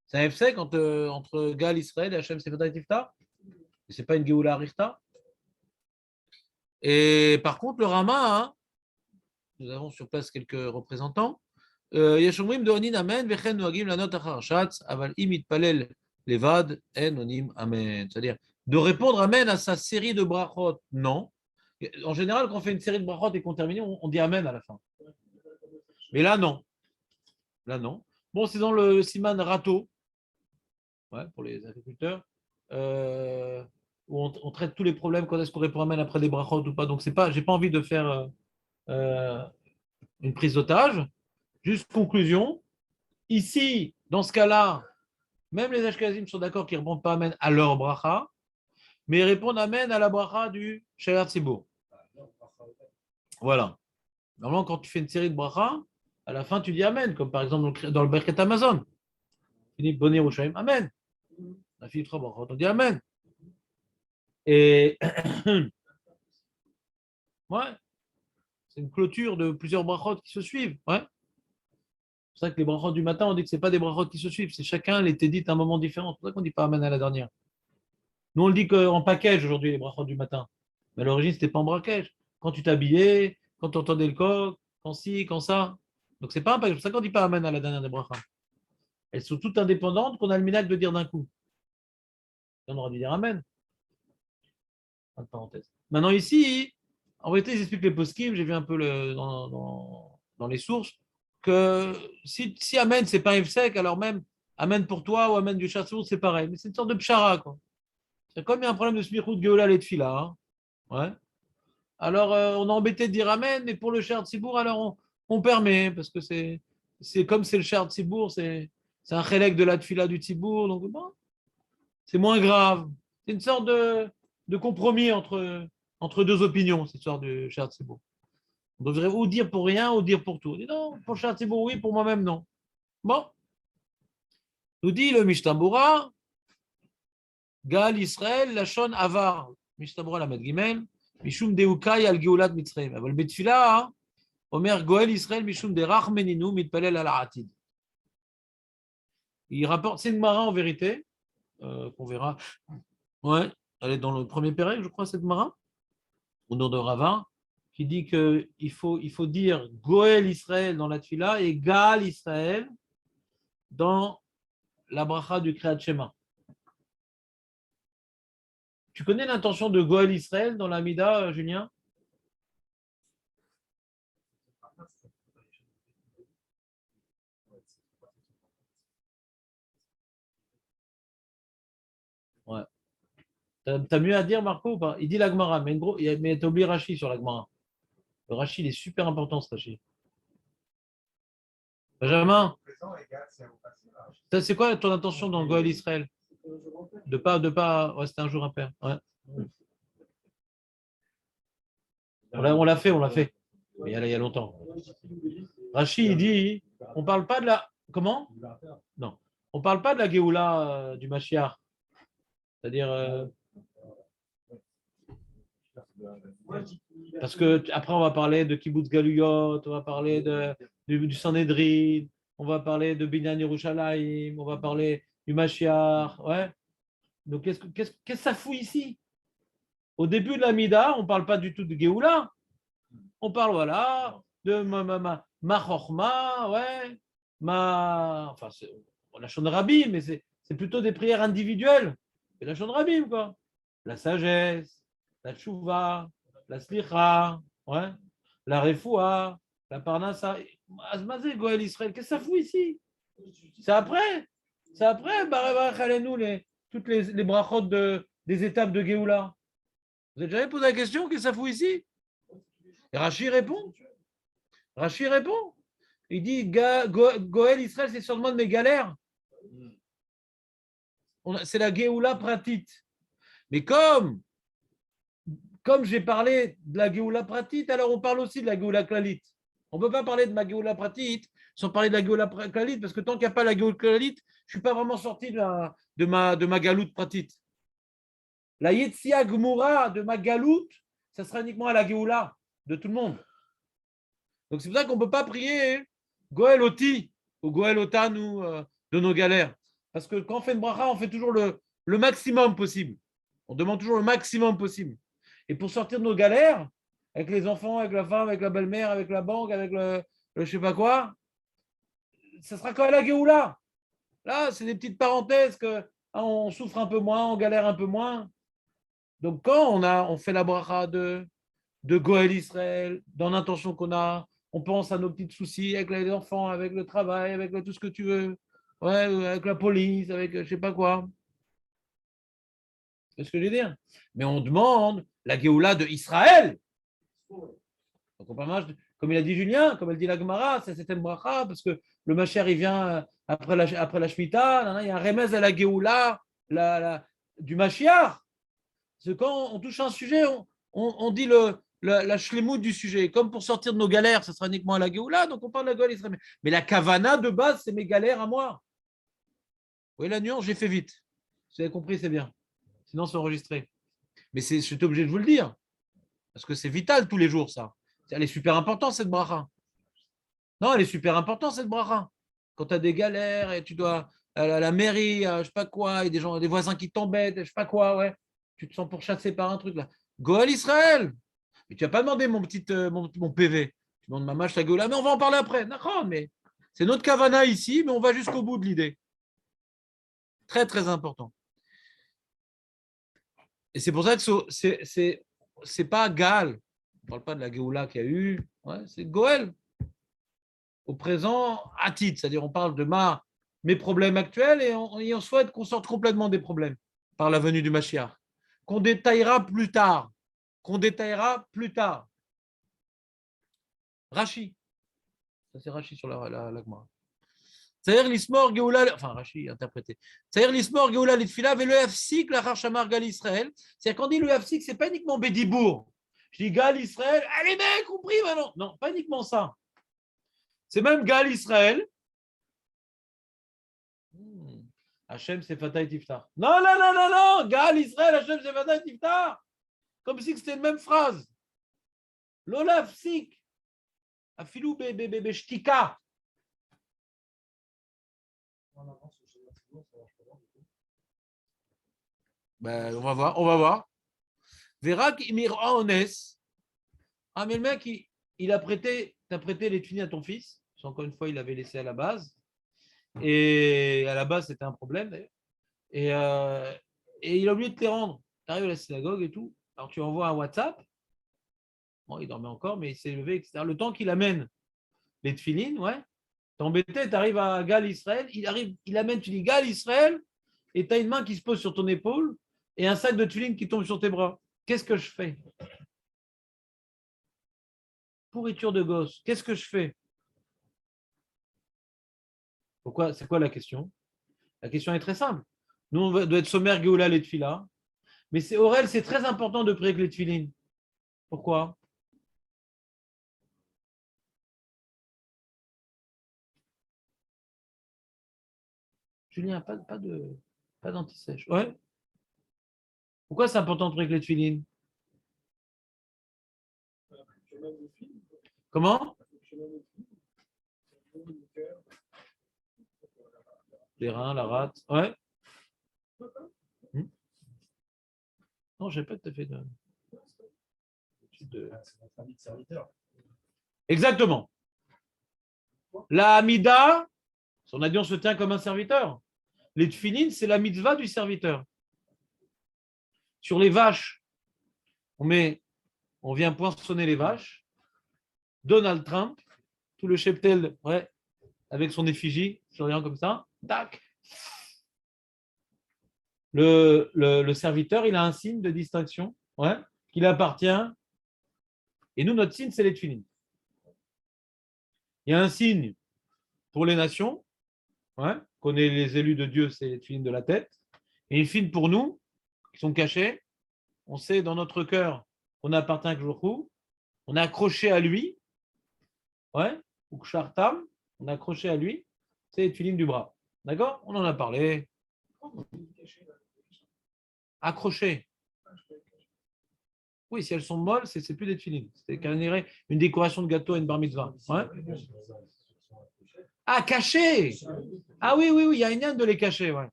C'est un Efsek entre Gal Israël et Hachem Sefata et Tifta. Ce n'est pas une Geoula Richta. Et par contre, le Rama, hein, nous avons sur place quelques représentants. Yeshomrim de Onin Amen, Vechen Noagim Lanot Achar Shatz, Aval Imit Palel Levad, En Onim Amen. C'est-à-dire de répondre Amen à sa série de brachot, non. En général, quand on fait une série de brachot et qu'on termine, on dit Amen à la fin. Mais là, non. Là, non. Bon, c'est dans le Siman Rato, ouais, pour les agriculteurs, où on traite tous les problèmes quand est-ce qu'on répond Amen après des brachot ou pas. Donc, j'ai pas envie de faire une prise d'otage. Juste conclusion. Ici, dans ce cas-là, même les Ashkenazim sont d'accord qu'ils ne répondent pas Amen à leur bracha, mais ils répondent Amen à la bracha du Shayat Sibour. Voilà. Normalement, quand tu fais une série de brachas, à la fin, tu dis Amen, comme par exemple dans le Birkat Amazon. Tu dis Boni Yerushalayim, Amen. La fille trois brachot, on dit Amen. Et ouais, c'est une clôture de plusieurs brachot qui se suivent. Ouais. C'est pour ça que les brachot du matin, on dit que ce pas des brachot qui se suivent, c'est chacun l'était dit à un moment différent. C'est pour ça qu'on ne dit pas Amen à la dernière. Nous, on le dit qu'en package aujourd'hui, les brachot du matin. Mais à l'origine, ce n'était pas en braquage. Quand tu t'habillais, quand tu entendais le coq, quand ci, quand ça. Donc, c'est pas un package. C'est pour ça qu'on ne dit pas Amen à la dernière des brachot. Elles sont toutes indépendantes qu'on a le minac de dire d'un coup. On aura dû dire Amen. Entre parenthèses. Maintenant, ici, en vérité, ils expliquent les poskim, j'ai vu un peu dans les sources, que si Amen, c'est pas un sec, alors même Amen pour toi ou Amen du Chassou, c'est pareil. Mais c'est une sorte de pshara, quoi. C'est comme il y a un problème de smichut geola et de fila. Hein. Ouais. Alors, on est embêté de dire Amen, mais pour le Shard Sibour, alors on permet, parce que c'est comme c'est le Shard Sibour, c'est un chélek de la tfila du Tibour, donc bon, c'est moins grave. C'est une sorte de compromis entre deux opinions, cette histoire du Shard Sibour. On devrait ou dire pour rien ou dire pour tout. On dit non, pour le Shard Sibour, oui, pour moi-même, non. Bon, nous dit le Mishnah Gal Israël, Lachon Avar, Mishnah la Med Gimel, Mishum Deukai al Geulat Mitzrayim. אבל בתפילה אומר גואל ישראל משום דרך מנינו מתפלל על העתיד. Il rapporte, c'est une Gemara en vérité, qu'on verra. Ouais, elle est dans le premier péril, je crois, cette Gemara, au nom de Rava, qui dit qu'il faut dire Goël Israël dans la Tfila et Gal Israël dans la bracha du Kriyat Shema. Tu connais l'intention de Goël Israël dans la Mida, Julien? Ouais. T'as mieux à dire, Marco, ou pas? Il dit la Gemara, mais t'as oublié Rashi sur la Gemara. Le Rashi, il est super important, ce Rashi. Benjamin, c'est quoi ton intention dans Goël Israël? De pas, ouais, c'était un jour impair. Ouais. On l'a fait. Mais il y a longtemps. Rashi, il dit, on parle pas de la. Comment? Non. On parle pas de la Géoula du Mashiach. C'est-à-dire. Parce que après, on va parler de Kibbutz Galuyot, on va parler du Sanhedrin, on va parler de Binyan Yerushalayim, on va parler du Mashiach. Ouais. Donc, qu'est-ce que ça fout ici? Au début de la Mida, on ne parle pas du tout de Géoula. On parle, voilà, de ma chorma, ouais, enfin, on a de Rabim, mais c'est plutôt des prières individuelles. C'est la de Rabim, quoi. La sagesse, la tchouva, la slicha, ouais, la refoua, la parnassa. Azmazé, Goël Israël, qu'est-ce que ça fout ici? C'est après, toutes les brachot des étapes de Géoula. Vous avez déjà posé la question, qu'est-ce que ça fout ici? Et Rashi répond. Il dit Goël Israël, c'est sûrement de mes galères. C'est la Géoula pratite. Mais comme j'ai parlé de la Géoula pratite, alors on parle aussi de la Géoula klalite. On ne peut pas parler de ma Géoula pratite sans parler de la Géoula klalite, parce que tant qu'il n'y a pas la Géoula klalite, je ne suis pas vraiment sorti de ma galoute pratite. La Yetzia Gmura de ma galoute, ça sera uniquement à la Géoula de tout le monde. Donc c'est pour ça qu'on ne peut pas prier Goël Oti ou Goël Otanu de nos galères. Parce que quand on fait une bracha, on fait toujours le maximum possible. On demande toujours le maximum possible. Et pour sortir de nos galères, avec les enfants, avec la femme, avec la belle-mère, avec la banque, avec le je sais pas quoi, ça sera quand la Géoula. Là, c'est des petites parenthèses que on souffre un peu moins, on galère un peu moins. Donc quand on fait la bracha de Goël Israël, dans l'intention qu'on a, on pense à nos petits soucis avec les enfants, avec le travail, avec tout ce que tu veux, ouais, avec la police, avec je sais pas quoi. C'est ce que je veux dire. Mais on demande la Géoula de Israël. Donc on parle, comme il a dit Julien, comme elle dit la Gemara, c'est cette bracha, parce que le Mashiach, il vient après la Shemitah, il y a un remez à la Géoula du Mashiach. Parce que quand on touche un sujet, on dit la shlemout du sujet. Comme pour sortir de nos galères, ce sera uniquement à la Géoula, donc on parle de la Géoula israélienne. Mais la Kavana de base, c'est mes galères à moi. Vous voyez la nuance, j'ai fait vite. Si vous avez compris, c'est bien. Sinon, c'est enregistré. Mais je suis obligé de vous le dire. Parce que c'est vital tous les jours, ça. Elle est super importante, cette bracha. Non, elle est super importante, cette bracha. Quand tu as des galères et tu dois à la mairie, je sais pas quoi, et des gens, des voisins qui t'embêtent, je sais pas quoi, ouais. Tu te sens pourchassé par un truc là. Goal Israël. Mais tu n'as pas demandé mon PV. Tu demandes ma mâche, ta gueule. Mais on va en parler après. D'accord, mais c'est notre kavana ici, mais on va jusqu'au bout de l'idée. Très, très important. Et c'est pour ça que c'est pas Gal. On ne parle pas de la Géoula qu'il y a eu. Ouais, c'est Goël. Au présent, à titre. C'est-à-dire, on parle de mes problèmes actuels et on souhaite qu'on sorte complètement des problèmes par la venue du Mashiach. Qu'on détaillera plus tard. Rachi. Ça, c'est Rachi sur la Gemara. C'est-à-dire l'ismor Géoula, enfin Rachi interprété. C'est-à-dire l'ismor Géoula litfila et le hafsik la Harchamar Gal Israël. C'est-à-dire quand on dit le hafsik, c'est pas uniquement Bédibourg. Je dis Gal Israël, allez mec, compris maintenant. Non, pas uniquement ça. C'est même Gal Israël. Hachem c'est Fatah Tiftar. Non, non, non, non, non. Gal Israël, Hachem c'est Fatah Tiftar. Comme si c'était une même phrase. Lola hafsik. Afilou shtika. Ben, on va voir. Verak Imir Aones. Ah, mais le mec, il a t'as prêté les tunis à ton fils. Encore une fois, il l'avait laissé à la base. Et à la base, c'était un problème d'ailleurs. Et il a oublié de te les rendre. Tu arrives à la synagogue et tout. Alors tu envoies un WhatsApp. Bon, il dormait encore, mais il s'est levé, etc. Le temps qu'il amène les tefilines, ouais. T'es embêté, tu arrives à Gal Israël. Il amène, tu dis Gal Israël, et tu as une main qui se pose sur ton épaule et un sac de tefilines qui tombe sur tes bras. Qu'est-ce que je fais? Pourriture de gosse. Qu'est-ce que je fais? Pourquoi? C'est quoi la question? La question est très simple. Nous, on doit être sommaire Géoula les tefila. Mais Aurel, c'est très important de prier avec les tefilines. Pourquoi? Julien, pas d'anti-sèche. Ouais. Pourquoi c'est important de prier avec les tefilines? Comment? Les reins, la rate. Ouais. Non, j'ai pas tout à fait de. Exactement. La Hamida, on a dit on se tient comme un serviteur. Les tefilines, c'est la mitzvah du serviteur. Sur les vaches, on vient poinçonner les vaches. Donald Trump, tout le cheptel, ouais, avec son effigie, souriant comme ça, tac. Le serviteur, il a un signe de distinction, ouais, qu'il appartient. Et nous, notre signe, c'est les tefilines. Il y a un signe pour les nations, ouais, qu'on est les élus de Dieu, c'est les tefilines de la tête. Et une signe pour nous, qui sont cachés. On sait dans notre cœur qu'on appartient à Kjoukou. On est accroché à lui, ouais, ou Kshartam, on est accroché à lui, c'est les tefilines du bras. D'accord? On en a parlé. Accroché. Oui, si elles sont molles, c'est plus des tefilines. C'est une décoration de gâteau à une bar mitzvah. Ouais. Ah, caché. Ah oui, oui, oui, il y a une yann de les cacher. Ouais.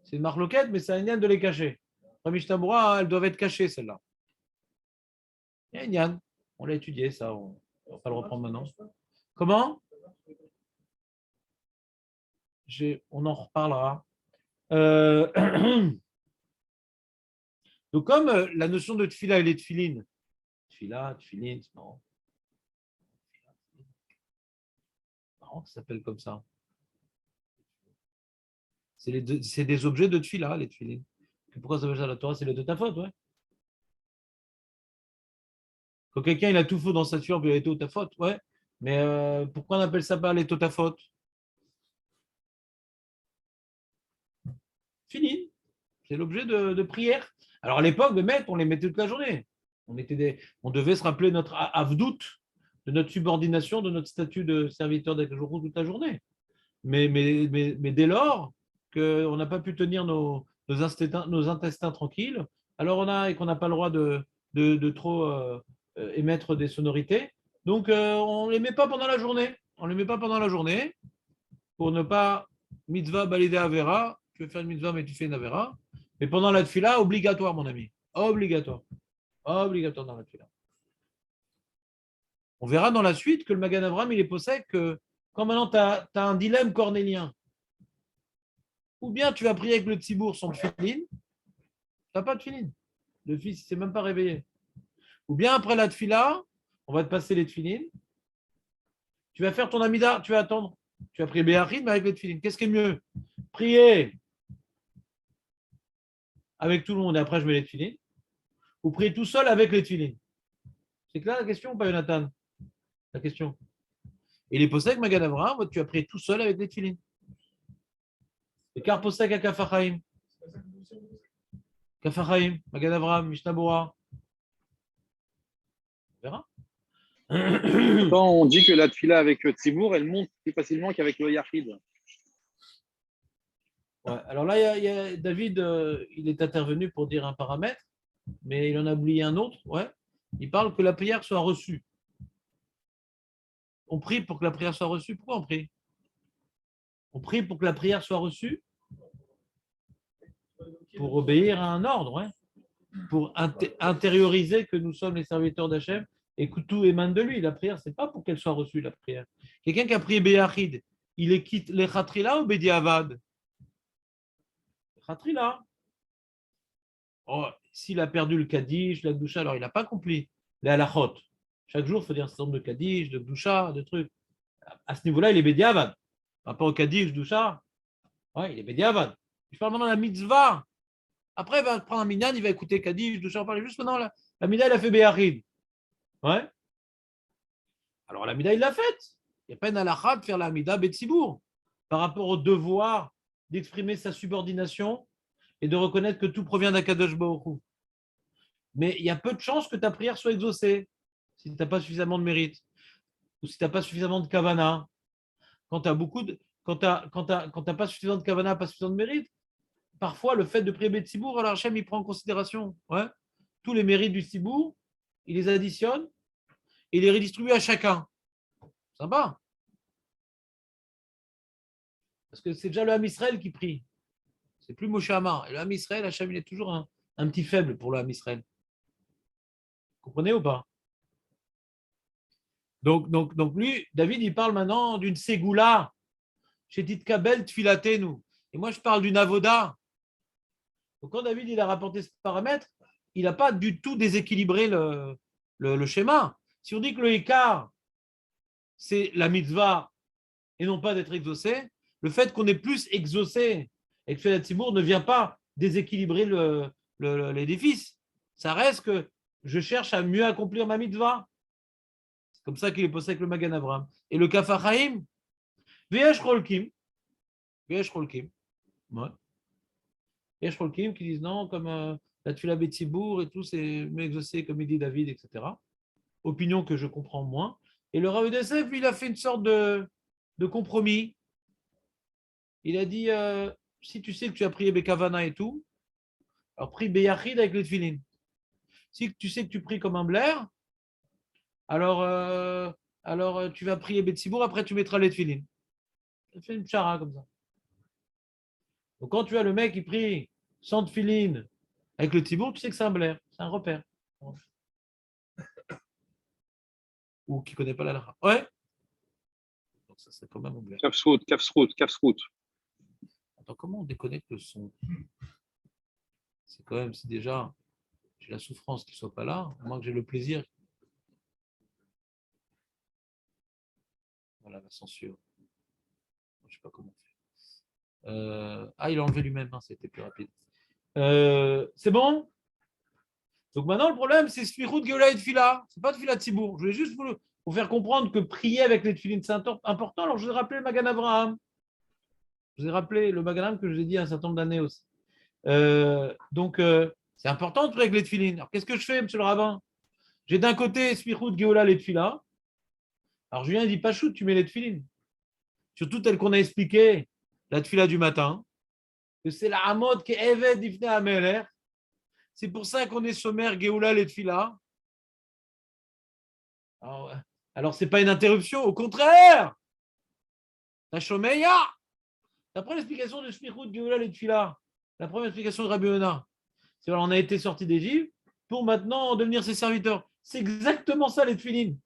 C'est une marloquette, mais c'est une yann de les cacher. Ramish Taboura, elles doivent être cachées, celles-là. Il y a une yann. On l'a étudié, ça. On ne va pas le reprendre maintenant. Comment? On en reparlera. Donc, comme la notion de tfila et les tfilines, tfila, tfilin, c'est marrant. Ça s'appelle comme ça. C'est des objets de tfila, les tfilines. Pourquoi ça s'appelle ça la Torah? C'est le totafot, ouais. Quand quelqu'un il a tout faux dans sa tueur, il a été au tafot, ouais. Mais pourquoi on appelle ça pas les totafot? Fini. C'est l'objet de prière. Alors à l'époque, de mettre, on les mettait toute la journée. On devait se rappeler notre avdout, de notre subordination, de notre statut de serviteur d'Akadosh Baruch Hu toute la journée. Mais dès lors qu'on n'a pas pu tenir nos intestins tranquilles, alors et qu'on n'a pas le droit de trop émettre des sonorités, donc on ne les met pas pendant la journée. On ne les met pas pendant la journée pour ne pas mitzvah balider avera. Tu veux faire une mitzvah, mais tu fais une avera. Mais pendant la tfila, obligatoire, mon ami. Obligatoire. Obligatoire dans la tfila. On verra dans la suite que le Magan Avraham, il est possède que quand maintenant tu as un dilemme cornélien, ou bien tu vas prier avec le tzibour sans tfilin, tu n'as pas de tfilin. Le fils, il ne s'est même pas réveillé. Ou bien après la tfila, on va te passer les tfilin, tu vas faire ton amida, tu vas attendre. Tu vas prier Béachid, mais avec les tfilin. Qu'est-ce qui est mieux? Prier avec tout le monde et après je mets les tfilin, ou prier tout seul avec les tfilin? C'est clair la question ou pas, Jonathan? La question. Et les posek Magan Avraham, tu as prié tout seul avec les tfilin. Et car posek à Kafachaim. Kafachaim, Magan Avraham, Mishnah Bora. On verra. Quand on dit que la tfila avec Tzibour, elle monte plus facilement qu'avec le Yachid. Ouais, alors là, il y a David, il est intervenu pour dire un paramètre, mais il en a oublié un autre. Ouais. Il parle que la prière soit reçue. On prie pour que la prière soit reçue. Pourquoi on prie? On prie pour que la prière soit reçue pour obéir à un ordre, ouais. Pour intérioriser que nous sommes les serviteurs d'Hachem et que tout émane de lui. La prière, ce n'est pas pour qu'elle soit reçue, la prière. Quelqu'un qui a prié Béachid, il est quitte les Khatrila ou Bédiavad? Khatrila. Oh, s'il a perdu le Kaddish, la Gdusha, alors il n'a pas accompli les halachot. Chaque jour, il faut dire un certain nombre de Kaddish, de Gdusha, de trucs. À ce niveau-là, il est Bédiavad. Par rapport au Kaddish, Gdusha, ouais, il est Bédiavad. Je parle maintenant de la mitzvah. Après, il va prendre un minyan, il va écouter Kaddish, Gdusha, on parle juste maintenant. La Mida, il a fait Béachid. Ouais. Alors la Mida, il l'a faite. Il n'y a pas une halakha de faire la Mida Betsibour par rapport au devoir d'exprimer sa subordination et de reconnaître que tout provient d'Akadosh Baruch Hu. Mais il y a peu de chances que ta prière soit exaucée si tu n'as pas suffisamment de mérite ou si tu n'as pas suffisamment de kavana. Quand tu n'as pas suffisamment de kavana, pas suffisamment de mérite, parfois le fait de prier Betsibour, alors Hachem il prend en considération tous les mérites du Tzibour, il les additionne et il les redistribue à chacun. Sympa. Parce que c'est déjà le Ham Israël qui prie. C'est plus Moshe Amar. Et le Ham Israël, Hachem, il est toujours un petit faible pour le Ham Israël. Vous comprenez ou pas? Donc lui, David, il parle maintenant d'une Ségoula. Chez Titkabel Tfilatenu. Et moi, je parle d'une Avoda. Donc quand David il a rapporté ce paramètre, il n'a pas du tout déséquilibré le schéma. Si on dit que le écart, c'est la mitzvah et non pas d'être exaucé, le fait qu'on est plus exaucé et que la Tzibour ne vient pas déséquilibrer l'édifice. Ça reste que je cherche à mieux accomplir ma mitzvah. C'est comme ça qu'il est posé avec le Magan Avraham. Et le Kafachaim, Veyesh Rolkim. Veyesh Rolkim. Ouais. Veyesh Rolkim qui disent non, comme la Tfila Betzibour et tout, c'est mieux exaucé, comme il dit David, etc. Opinion que je comprends moins. Et le Rav Yosef, il a fait une sorte de compromis. Il a dit si tu sais que tu as prié Bekavana et tout, alors prie Beyachid avec le Tfilin. Si tu sais que tu pries comme un blaire, alors tu vas prier Betsibour, après tu mettras les Tfilin. Il fait une chara comme ça. Donc quand tu as le mec qui prie sans Tfilin avec le Tzibour, tu sais que c'est un blaire, c'est un repère. Ou qui ne connaît pas la lara. Ouais. Donc ça c'est quand même un blaire. Kafsrout. Attends, comment on déconnecte le son? C'est quand même, si déjà j'ai la souffrance qu'il ne soit pas là, à moins que j'ai le plaisir. Voilà, la censure. Je ne sais pas comment faire. Il a enlevé lui-même, hein, c'était plus rapide. C'est bon? Donc maintenant, le problème, c'est Sfirout, Geoula et Tfila. Ce n'est pas Tfila Tzibour. Je voulais juste vous faire comprendre que prier avec les Tfilines, c'est important. Alors, je vous ai rappelé le Magan Avraham. Je vous ai rappelé le Magan Avraham que je vous ai dit un certain nombre d'années aussi. Donc, c'est important de prier avec les Tfilines. Alors, qu'est-ce que je fais, monsieur le rabbin? J'ai d'un côté Smichut, Geoula, les Tfila. Alors Julien dit pas chou, tu mets les Tfilines. Surtout tel qu'on a expliqué la Tfila du matin, que c'est la Hamod qui est Eved Difne Ameler. C'est pour ça qu'on est sommaire Geoula, les Tfila. Alors ce n'est pas une interruption, au contraire. La Shomeya. D'après l'explication de Smichut, Geoula, les Tfila, la première explication de Rabbi Yonah, c'est qu'on a été sorti d'Égypte pour maintenant devenir ses serviteurs. C'est exactement ça les Tfilines.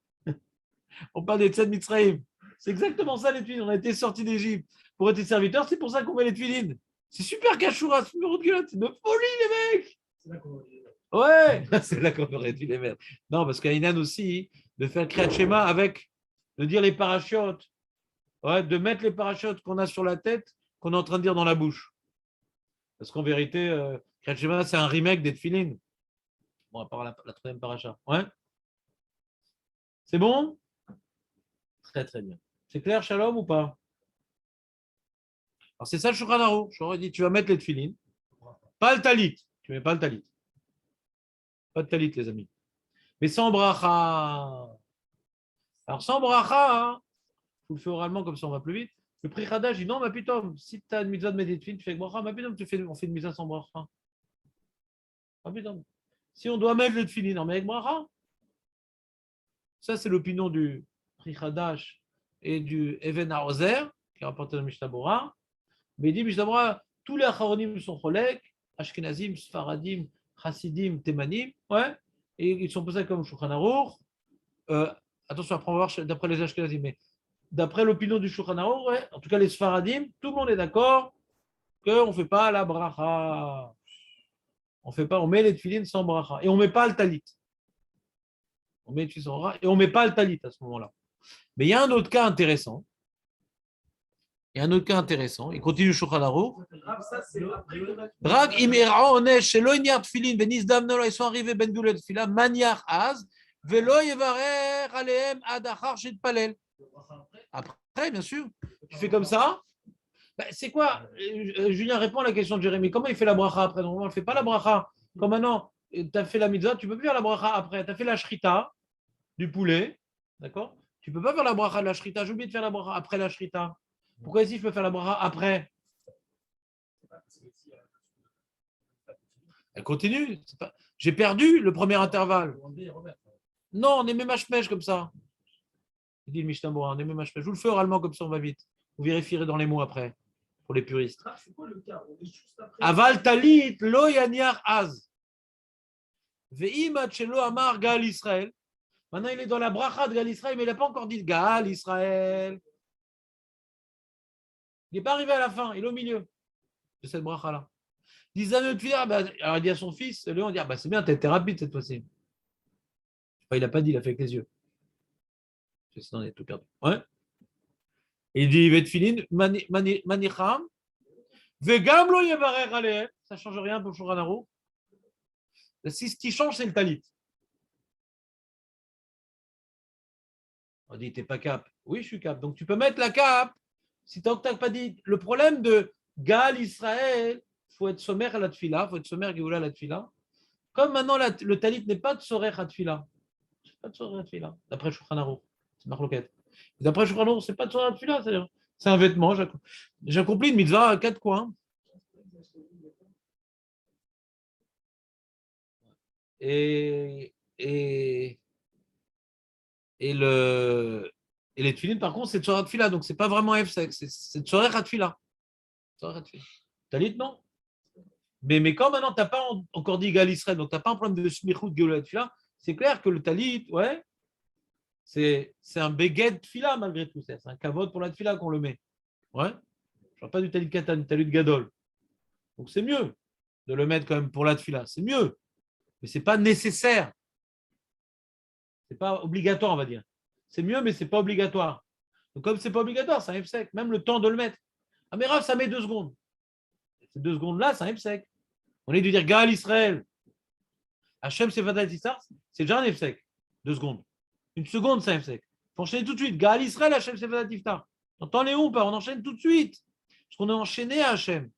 On parle des Tzad Mitzrayim. C'est exactement ça les Tfilines. On a été sorti d'Égypte pour être serviteurs, c'est pour ça qu'on met les Tfilines. C'est super Kashoura, c'est de folie les mecs. C'est là qu'on Ouais, c'est là qu'on aurait dû les mettre. Non, parce qu'il y a Inan aussi de faire le Kriyat Shema avec, de dire les parachutes, ouais, de mettre les parachutes qu'on a sur la tête, qu'on est en train de dire dans la bouche. Parce qu'en vérité, Kriyat Shema, c'est un remake des Tfilines. Bon, à part la troisième paracha. Ouais. C'est bon? Très, très bien. C'est clair, Shalom, ou pas? Alors, c'est ça le Shulchan Aruch. J'aurais dit, tu vas mettre les Tfilines. Pas le talit. Tu ne mets pas le talit. Pas de talit, les amis. Mais sans bracha. Alors, sans bracha, hein, je vous le fais oralement, comme ça on va plus vite. Le Pri Hadash dit non, ma pitom, si tu as une mitzvah de mettre des tfilines, tu fais bracha, ma pitom, on fait une mitzvah sans bracha. Ma pitom. Si on doit mettre le tfilin, on met avec bracha. Ça, c'est l'opinion du Pri Hadash et du Even HaOzer, qui est rapporté dans Mishnah Bora. Mais il dit Mishnah Bora, tous les acharonim sont cholek, Ashkenazim, Sfaradim, Hasidim, Temanim, ouais, et ils sont posés comme Shulchan Aruch. Attention, après on va voir d'après les Ashkenazim, mais d'après l'opinion du Shulchan Aruch, ouais, en tout cas les Sfaradim, tout le monde est d'accord qu'on ne fait pas la bracha. On met les tefilines sans bracha. Et on ne met pas le talit. On met les tefilines sans bracha et on ne met pas le talit à ce moment-là. Mais il y a un autre cas intéressant. Il continue Shulchan Aruch. Drag imera onesh shelo inyar tefilin venizdam nolo, ils sont arrivés ben goulet tefila maniach az velo yevarer alehem ad achar shitpalel. Après, bien sûr, tu fais comme ça. Ben, c'est quoi Julien répond à la question de Jérémy. Comment il fait la bracha après? Normalement, on ne fait pas la bracha. Comme maintenant, tu as fait la mitzvah, tu ne peux plus faire la bracha après. Tu as fait la shrita du poulet. D'accord? Tu ne peux pas faire la bracha de la shrita. J'ai oublié de faire la bracha après la shrita. Pourquoi ici je peux faire la bracha après? Elle continue. Pas... J'ai perdu le premier intervalle. Non, on est même mèche comme ça. Il dit le Mishnah Bora, on est même mèche. Je vous le fais oralement comme ça, on va vite. Vous vérifierez dans les mots après, pour les puristes. C'est quoi le cas? On est juste après. Aval talit lo yaniar az. Ve'imat shelo amar gal Israël. Maintenant, il est dans la bracha de gal Israël, mais il n'a pas encore dit gal Israël. Il n'est pas arrivé à la fin, il est au milieu de cette bracha-là. Il dit à son fils, Léon, dit, c'est bien, tu as été rapide cette fois-ci. Enfin, il n'a pas dit, il a fait avec les yeux. Sinon, il a tout perdu. Ouais. Et il dit, il va être fini, manicham, vegam lo yevarer alehem, ça ne change rien pour Shulchan Aruch. Ce qui change, c'est le talit. On dit, tu n'es pas cap. Oui, je suis cap. Donc, tu peux mettre la cape. Si tu n'as pas dit, le problème de Gal Israël, il faut être sommaire à la tfila, il faut être sommaire Géoula à la tfila. Comme maintenant, le talit n'est pas de sorer à tfila. Ce n'est pas de sorer à tfila, d'après Shulchan Aruch. C'est marloquette. D'après Shulchan Aruch, ce n'est pas de sorer à tfila. C'est un vêtement. J'accomplis une mitzvah à 4 coins. Et les tefilines, par contre, c'est de sorer à tfila. Donc, ce n'est pas vraiment F-sec, c'est de sorer à tfila. Talit, non. Mais quand maintenant, tu n'as pas encore dit Gal Israël, donc tu n'as pas un problème de smichut Géoula tfila, c'est clair que le talit, ouais, c'est un béguet tfila malgré tout. C'est un kavod pour la tfila qu'on le met. Ouais. Je ne parle pas du talit katan, du talit gadol. Donc c'est mieux de le mettre quand même pour la tfila. C'est mieux. Mais ce n'est pas nécessaire. Ce n'est pas obligatoire, on va dire. C'est mieux, mais ce n'est pas obligatoire. Donc comme ce n'est pas obligatoire, c'est un F-sec. Même le temps de le mettre. Ah mais Rav, ça met 2 secondes. Ces 2 secondes-là, c'est un F-sec. On est de dire Gal Israël. Hachem Sefadat Issar, c'est déjà un F-sec. 2 secondes. 1 seconde, c'est un F-sec. Il faut enchaîner tout de suite. Gal Israël, Hachem Sefadat Iftar. T'entends les ou pas? On enchaîne tout de suite. Parce qu'on est enchaîné à Hachem.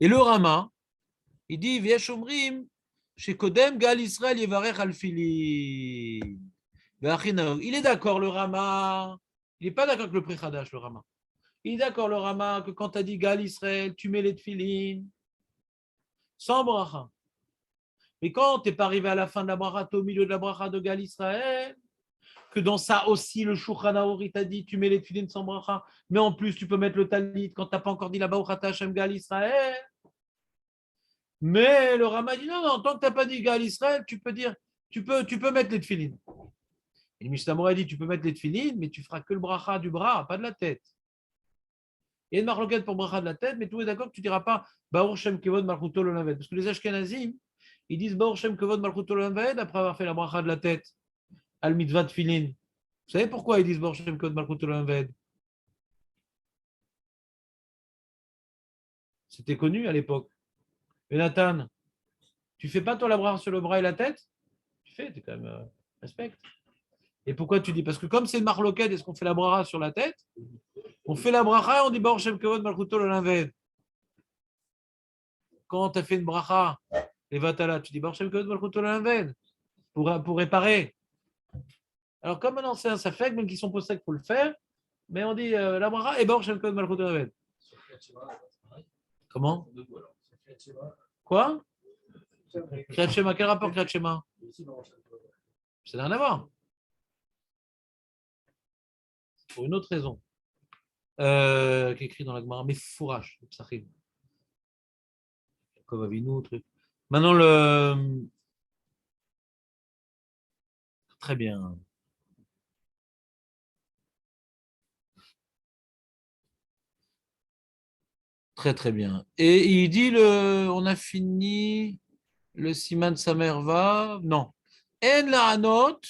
Et le Rama, il dit Vieshomrim, Chez Kodem, Gal Israël Yevarech Alfili. Il est d'accord, le Rama. Il n'est pas d'accord avec le Pré-Khadash, le Rama. Il est d'accord, le Rama, que quand tu as dit Gal Israël, tu mets les tefilines sans bracha. Mais quand tu n'es pas arrivé à la fin de la bracha, au milieu de la bracha de Gal Israël, que dans ça aussi, le Shulchan Aruch il t'a dit, tu mets les tefilines sans bracha, mais en plus, tu peux mettre le talit quand tu n'as pas encore dit la Baruch Ata Hashem Gal Israël. Mais le Rama dit, non, non, tant que tu n'as pas dit Gal Israël, tu peux mettre les tefilines. Et le Mishnah Moura dit, tu peux mettre les tefilines, mais tu feras que le bracha du bras, pas de la tête. Il y a une marloquette pour bracha de la tête, mais tout est d'accord que tu ne diras pas Baruch Shem Kevod Malchuto L'Olamved. Parce que les Ashkenazim, ils disent Baruch Shem Kevod Malchuto L'Olamved après avoir fait la bracha de la tête, al mitzvah tefilin. Vous savez pourquoi ils disent Baruch Shem Kevod Malchuto L'Olamved? C'était connu à l'époque. Et Nathan, tu fais pas toi la bracha sur le bras et la tête? Tu fais, tu es quand même respecte. Et pourquoi tu dis? Parce que comme c'est une marloquette, est-ce qu'on fait la bracha sur la tête? On fait la bracha et on dit Baruch Shem Kevod Malchuto L'Olamved. Quand tu as fait une bracha, les vatala, tu dis Baruch Shem Kevod Malchuto L'Olamved pour réparer. Alors comme maintenant c'est un safek, même qui sont posés qu'il faut le faire, mais on dit la bracha et Baruch Shem Kevod Malchuto L'Olamved. Comment? Quoi? Kriyat Shema, quel rapport Kriyat Shema? Ça n'a rien à voir. Pour une autre raison. Qui est écrit dans la Gemara, mais fourrage, ça arrive. Comme Avinu, truc. Maintenant, très bien. Très, très bien. Et il dit, on a fini le Siman Samerva. Non. En la anot,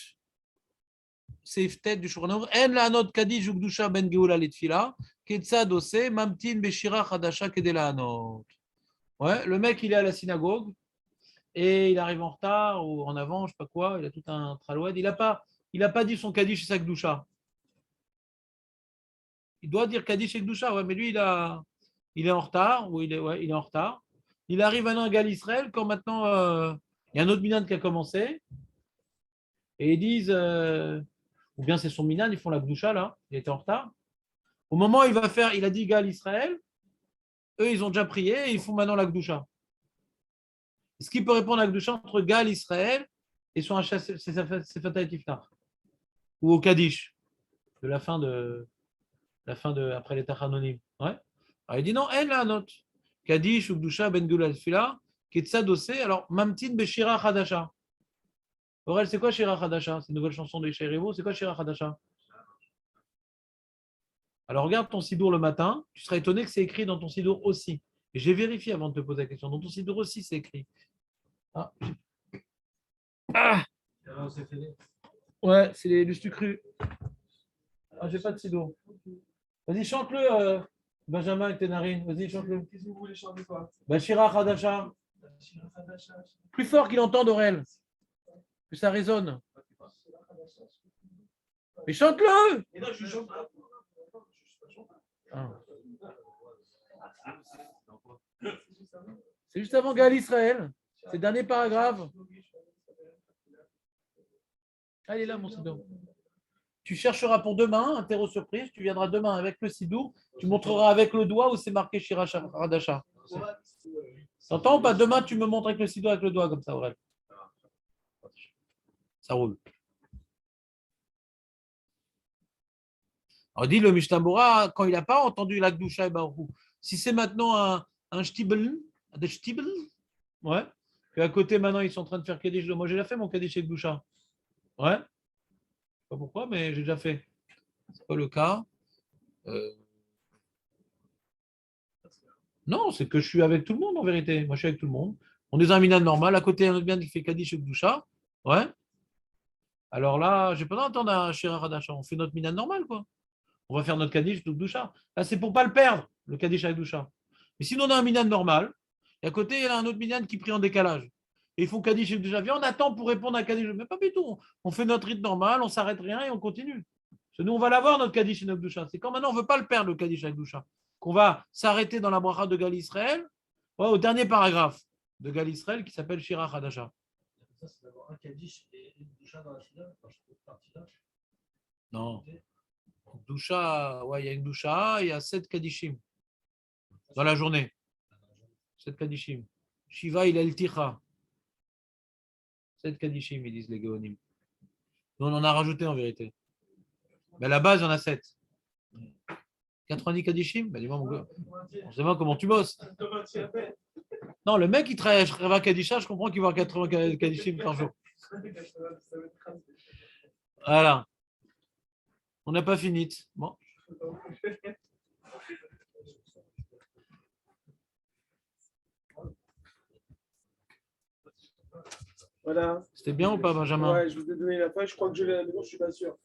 c'est peut-être du Shulchan Aruch. En la anot kadish ukdusha ben geula litfila. Ketzad ose mamtin beshira chadasha kedel la anot. Ouais, le mec, il est à la synagogue et il arrive en retard ou en avant, je sais pas quoi. Il a tout un traloued. Il a pas dit son kadish et sa kdusha. Il doit dire kadish et kdusha, ouais, mais lui, il est en retard, il est en retard. Il arrive maintenant à Gal Israël quand maintenant il y a un autre minan qui a commencé et ils disent, ou bien c'est son minan, ils font la gdoucha là, il était en retard. Au moment où il a dit Gal Israël, eux ils ont déjà prié et ils font maintenant la gdoucha. Est-ce qu'il peut répondre à la gdoucha entre Gal Israël et son Sefata Tiftar ou au Kaddish de la fin de après les Tachanonim? Ouais. Alors il dit non, elle a un autre. Kaddish ou Gdusha ben Gula Fila, Ketzad Osé, alors Mamtin Beshira Hadasha. Aurel, c'est quoi Shira Hadasha? C'est une nouvelle chanson de Ishaï Revo. C'est quoi Shira Hadasha? Alors regarde ton sidour le matin, tu seras étonné que c'est écrit dans ton sidour aussi. Et j'ai vérifié avant de te poser la question. Dans ton sidour aussi, c'est écrit. Ah. Ouais, c'est les cru. Ah, j'ai pas de sidour. Vas-y, chante-le. Benjamin avec tes narines, vas-y, chante-le. Qu'est-ce que vous voulez chanter quoi? Bashira Khadasha. Plus fort qu'il entende Aurel. Que ça résonne. Mais chante-le. Et non, je chante pas. Ah. C'est juste avant Gal Israël. C'est le dernier paragraphe. Ah, il est là, mon sidour. Tu chercheras pour demain, interro surprise, tu viendras demain avec le sidour, tu montreras avec le doigt où c'est marqué Shira Hadasha. T'entends ou pas? Demain, tu me montres avec le sidour, avec le doigt, comme ça, Aurel. Ça roule. Alors, dit le Mishnah Bora, quand il n'a pas entendu la Gdusha et Baruch, si c'est maintenant un shtibel, ouais, qu'à côté, maintenant, ils sont en train de faire Kaddish. Moi, j'ai déjà fait mon Kaddish et Gdusha. Ouais. Pas pourquoi, mais j'ai déjà fait. C'est pas le cas. Non, c'est que je suis avec tout le monde en vérité. Moi, je suis avec tout le monde. On est un minad normal. À côté, il y a un autre bien qui fait Kaddish et Gdusha. Ouais. Alors là, j'ai pas d'entendre un Shira Hadasha. On fait notre minad normal, quoi. On va faire notre Kaddish et Gdusha. Là, c'est pour pas le perdre, le Kaddish avec Gdusha. Mais sinon, on a un minad normal. Et à côté, il y a un autre minad qui prie en décalage. Et ils font Kaddish et Gdusha. Viens, on attend pour répondre à Kaddish. Mais pas du tout. On fait notre rythme normal, on s'arrête rien et on continue. Parce que nous, on va l'avoir, notre Kaddish et notre Gdusha. C'est quand maintenant, on ne veut pas le perdre, le Kaddish et Gdusha. Qu'on va s'arrêter dans la bracha de Gal Israël, ouais, au dernier paragraphe. de Gal Israël qui s'appelle Shira Hadasha. Ça, c'est d'avoir un Kaddish et une doucha dans la fila, quand je trouve partie-là. Non. Doucha, ouais, il y a une doucha, il y a 7 Kaddishim dans la journée. 7 Kaddishim. Shiva, il a le Ticha. 7 Kaddishim, ils disent les Géonim. Nous, on en a rajouté en vérité. Mais à la base, il y en a 7. 90 Kaddishim, ben, dis-moi, mon gars. On sait pas comment tu bosses. Non, le mec, il travaille à Shreva Kadisha, je comprends qu'il va avoir 80 Kaddishim par jour. Voilà. On n'a pas fini. Bon. Voilà. C'était bien ou pas, Benjamin? Ouais, je vous ai donné la feuille, je crois que je l'ai à la maison, je suis pas sûr.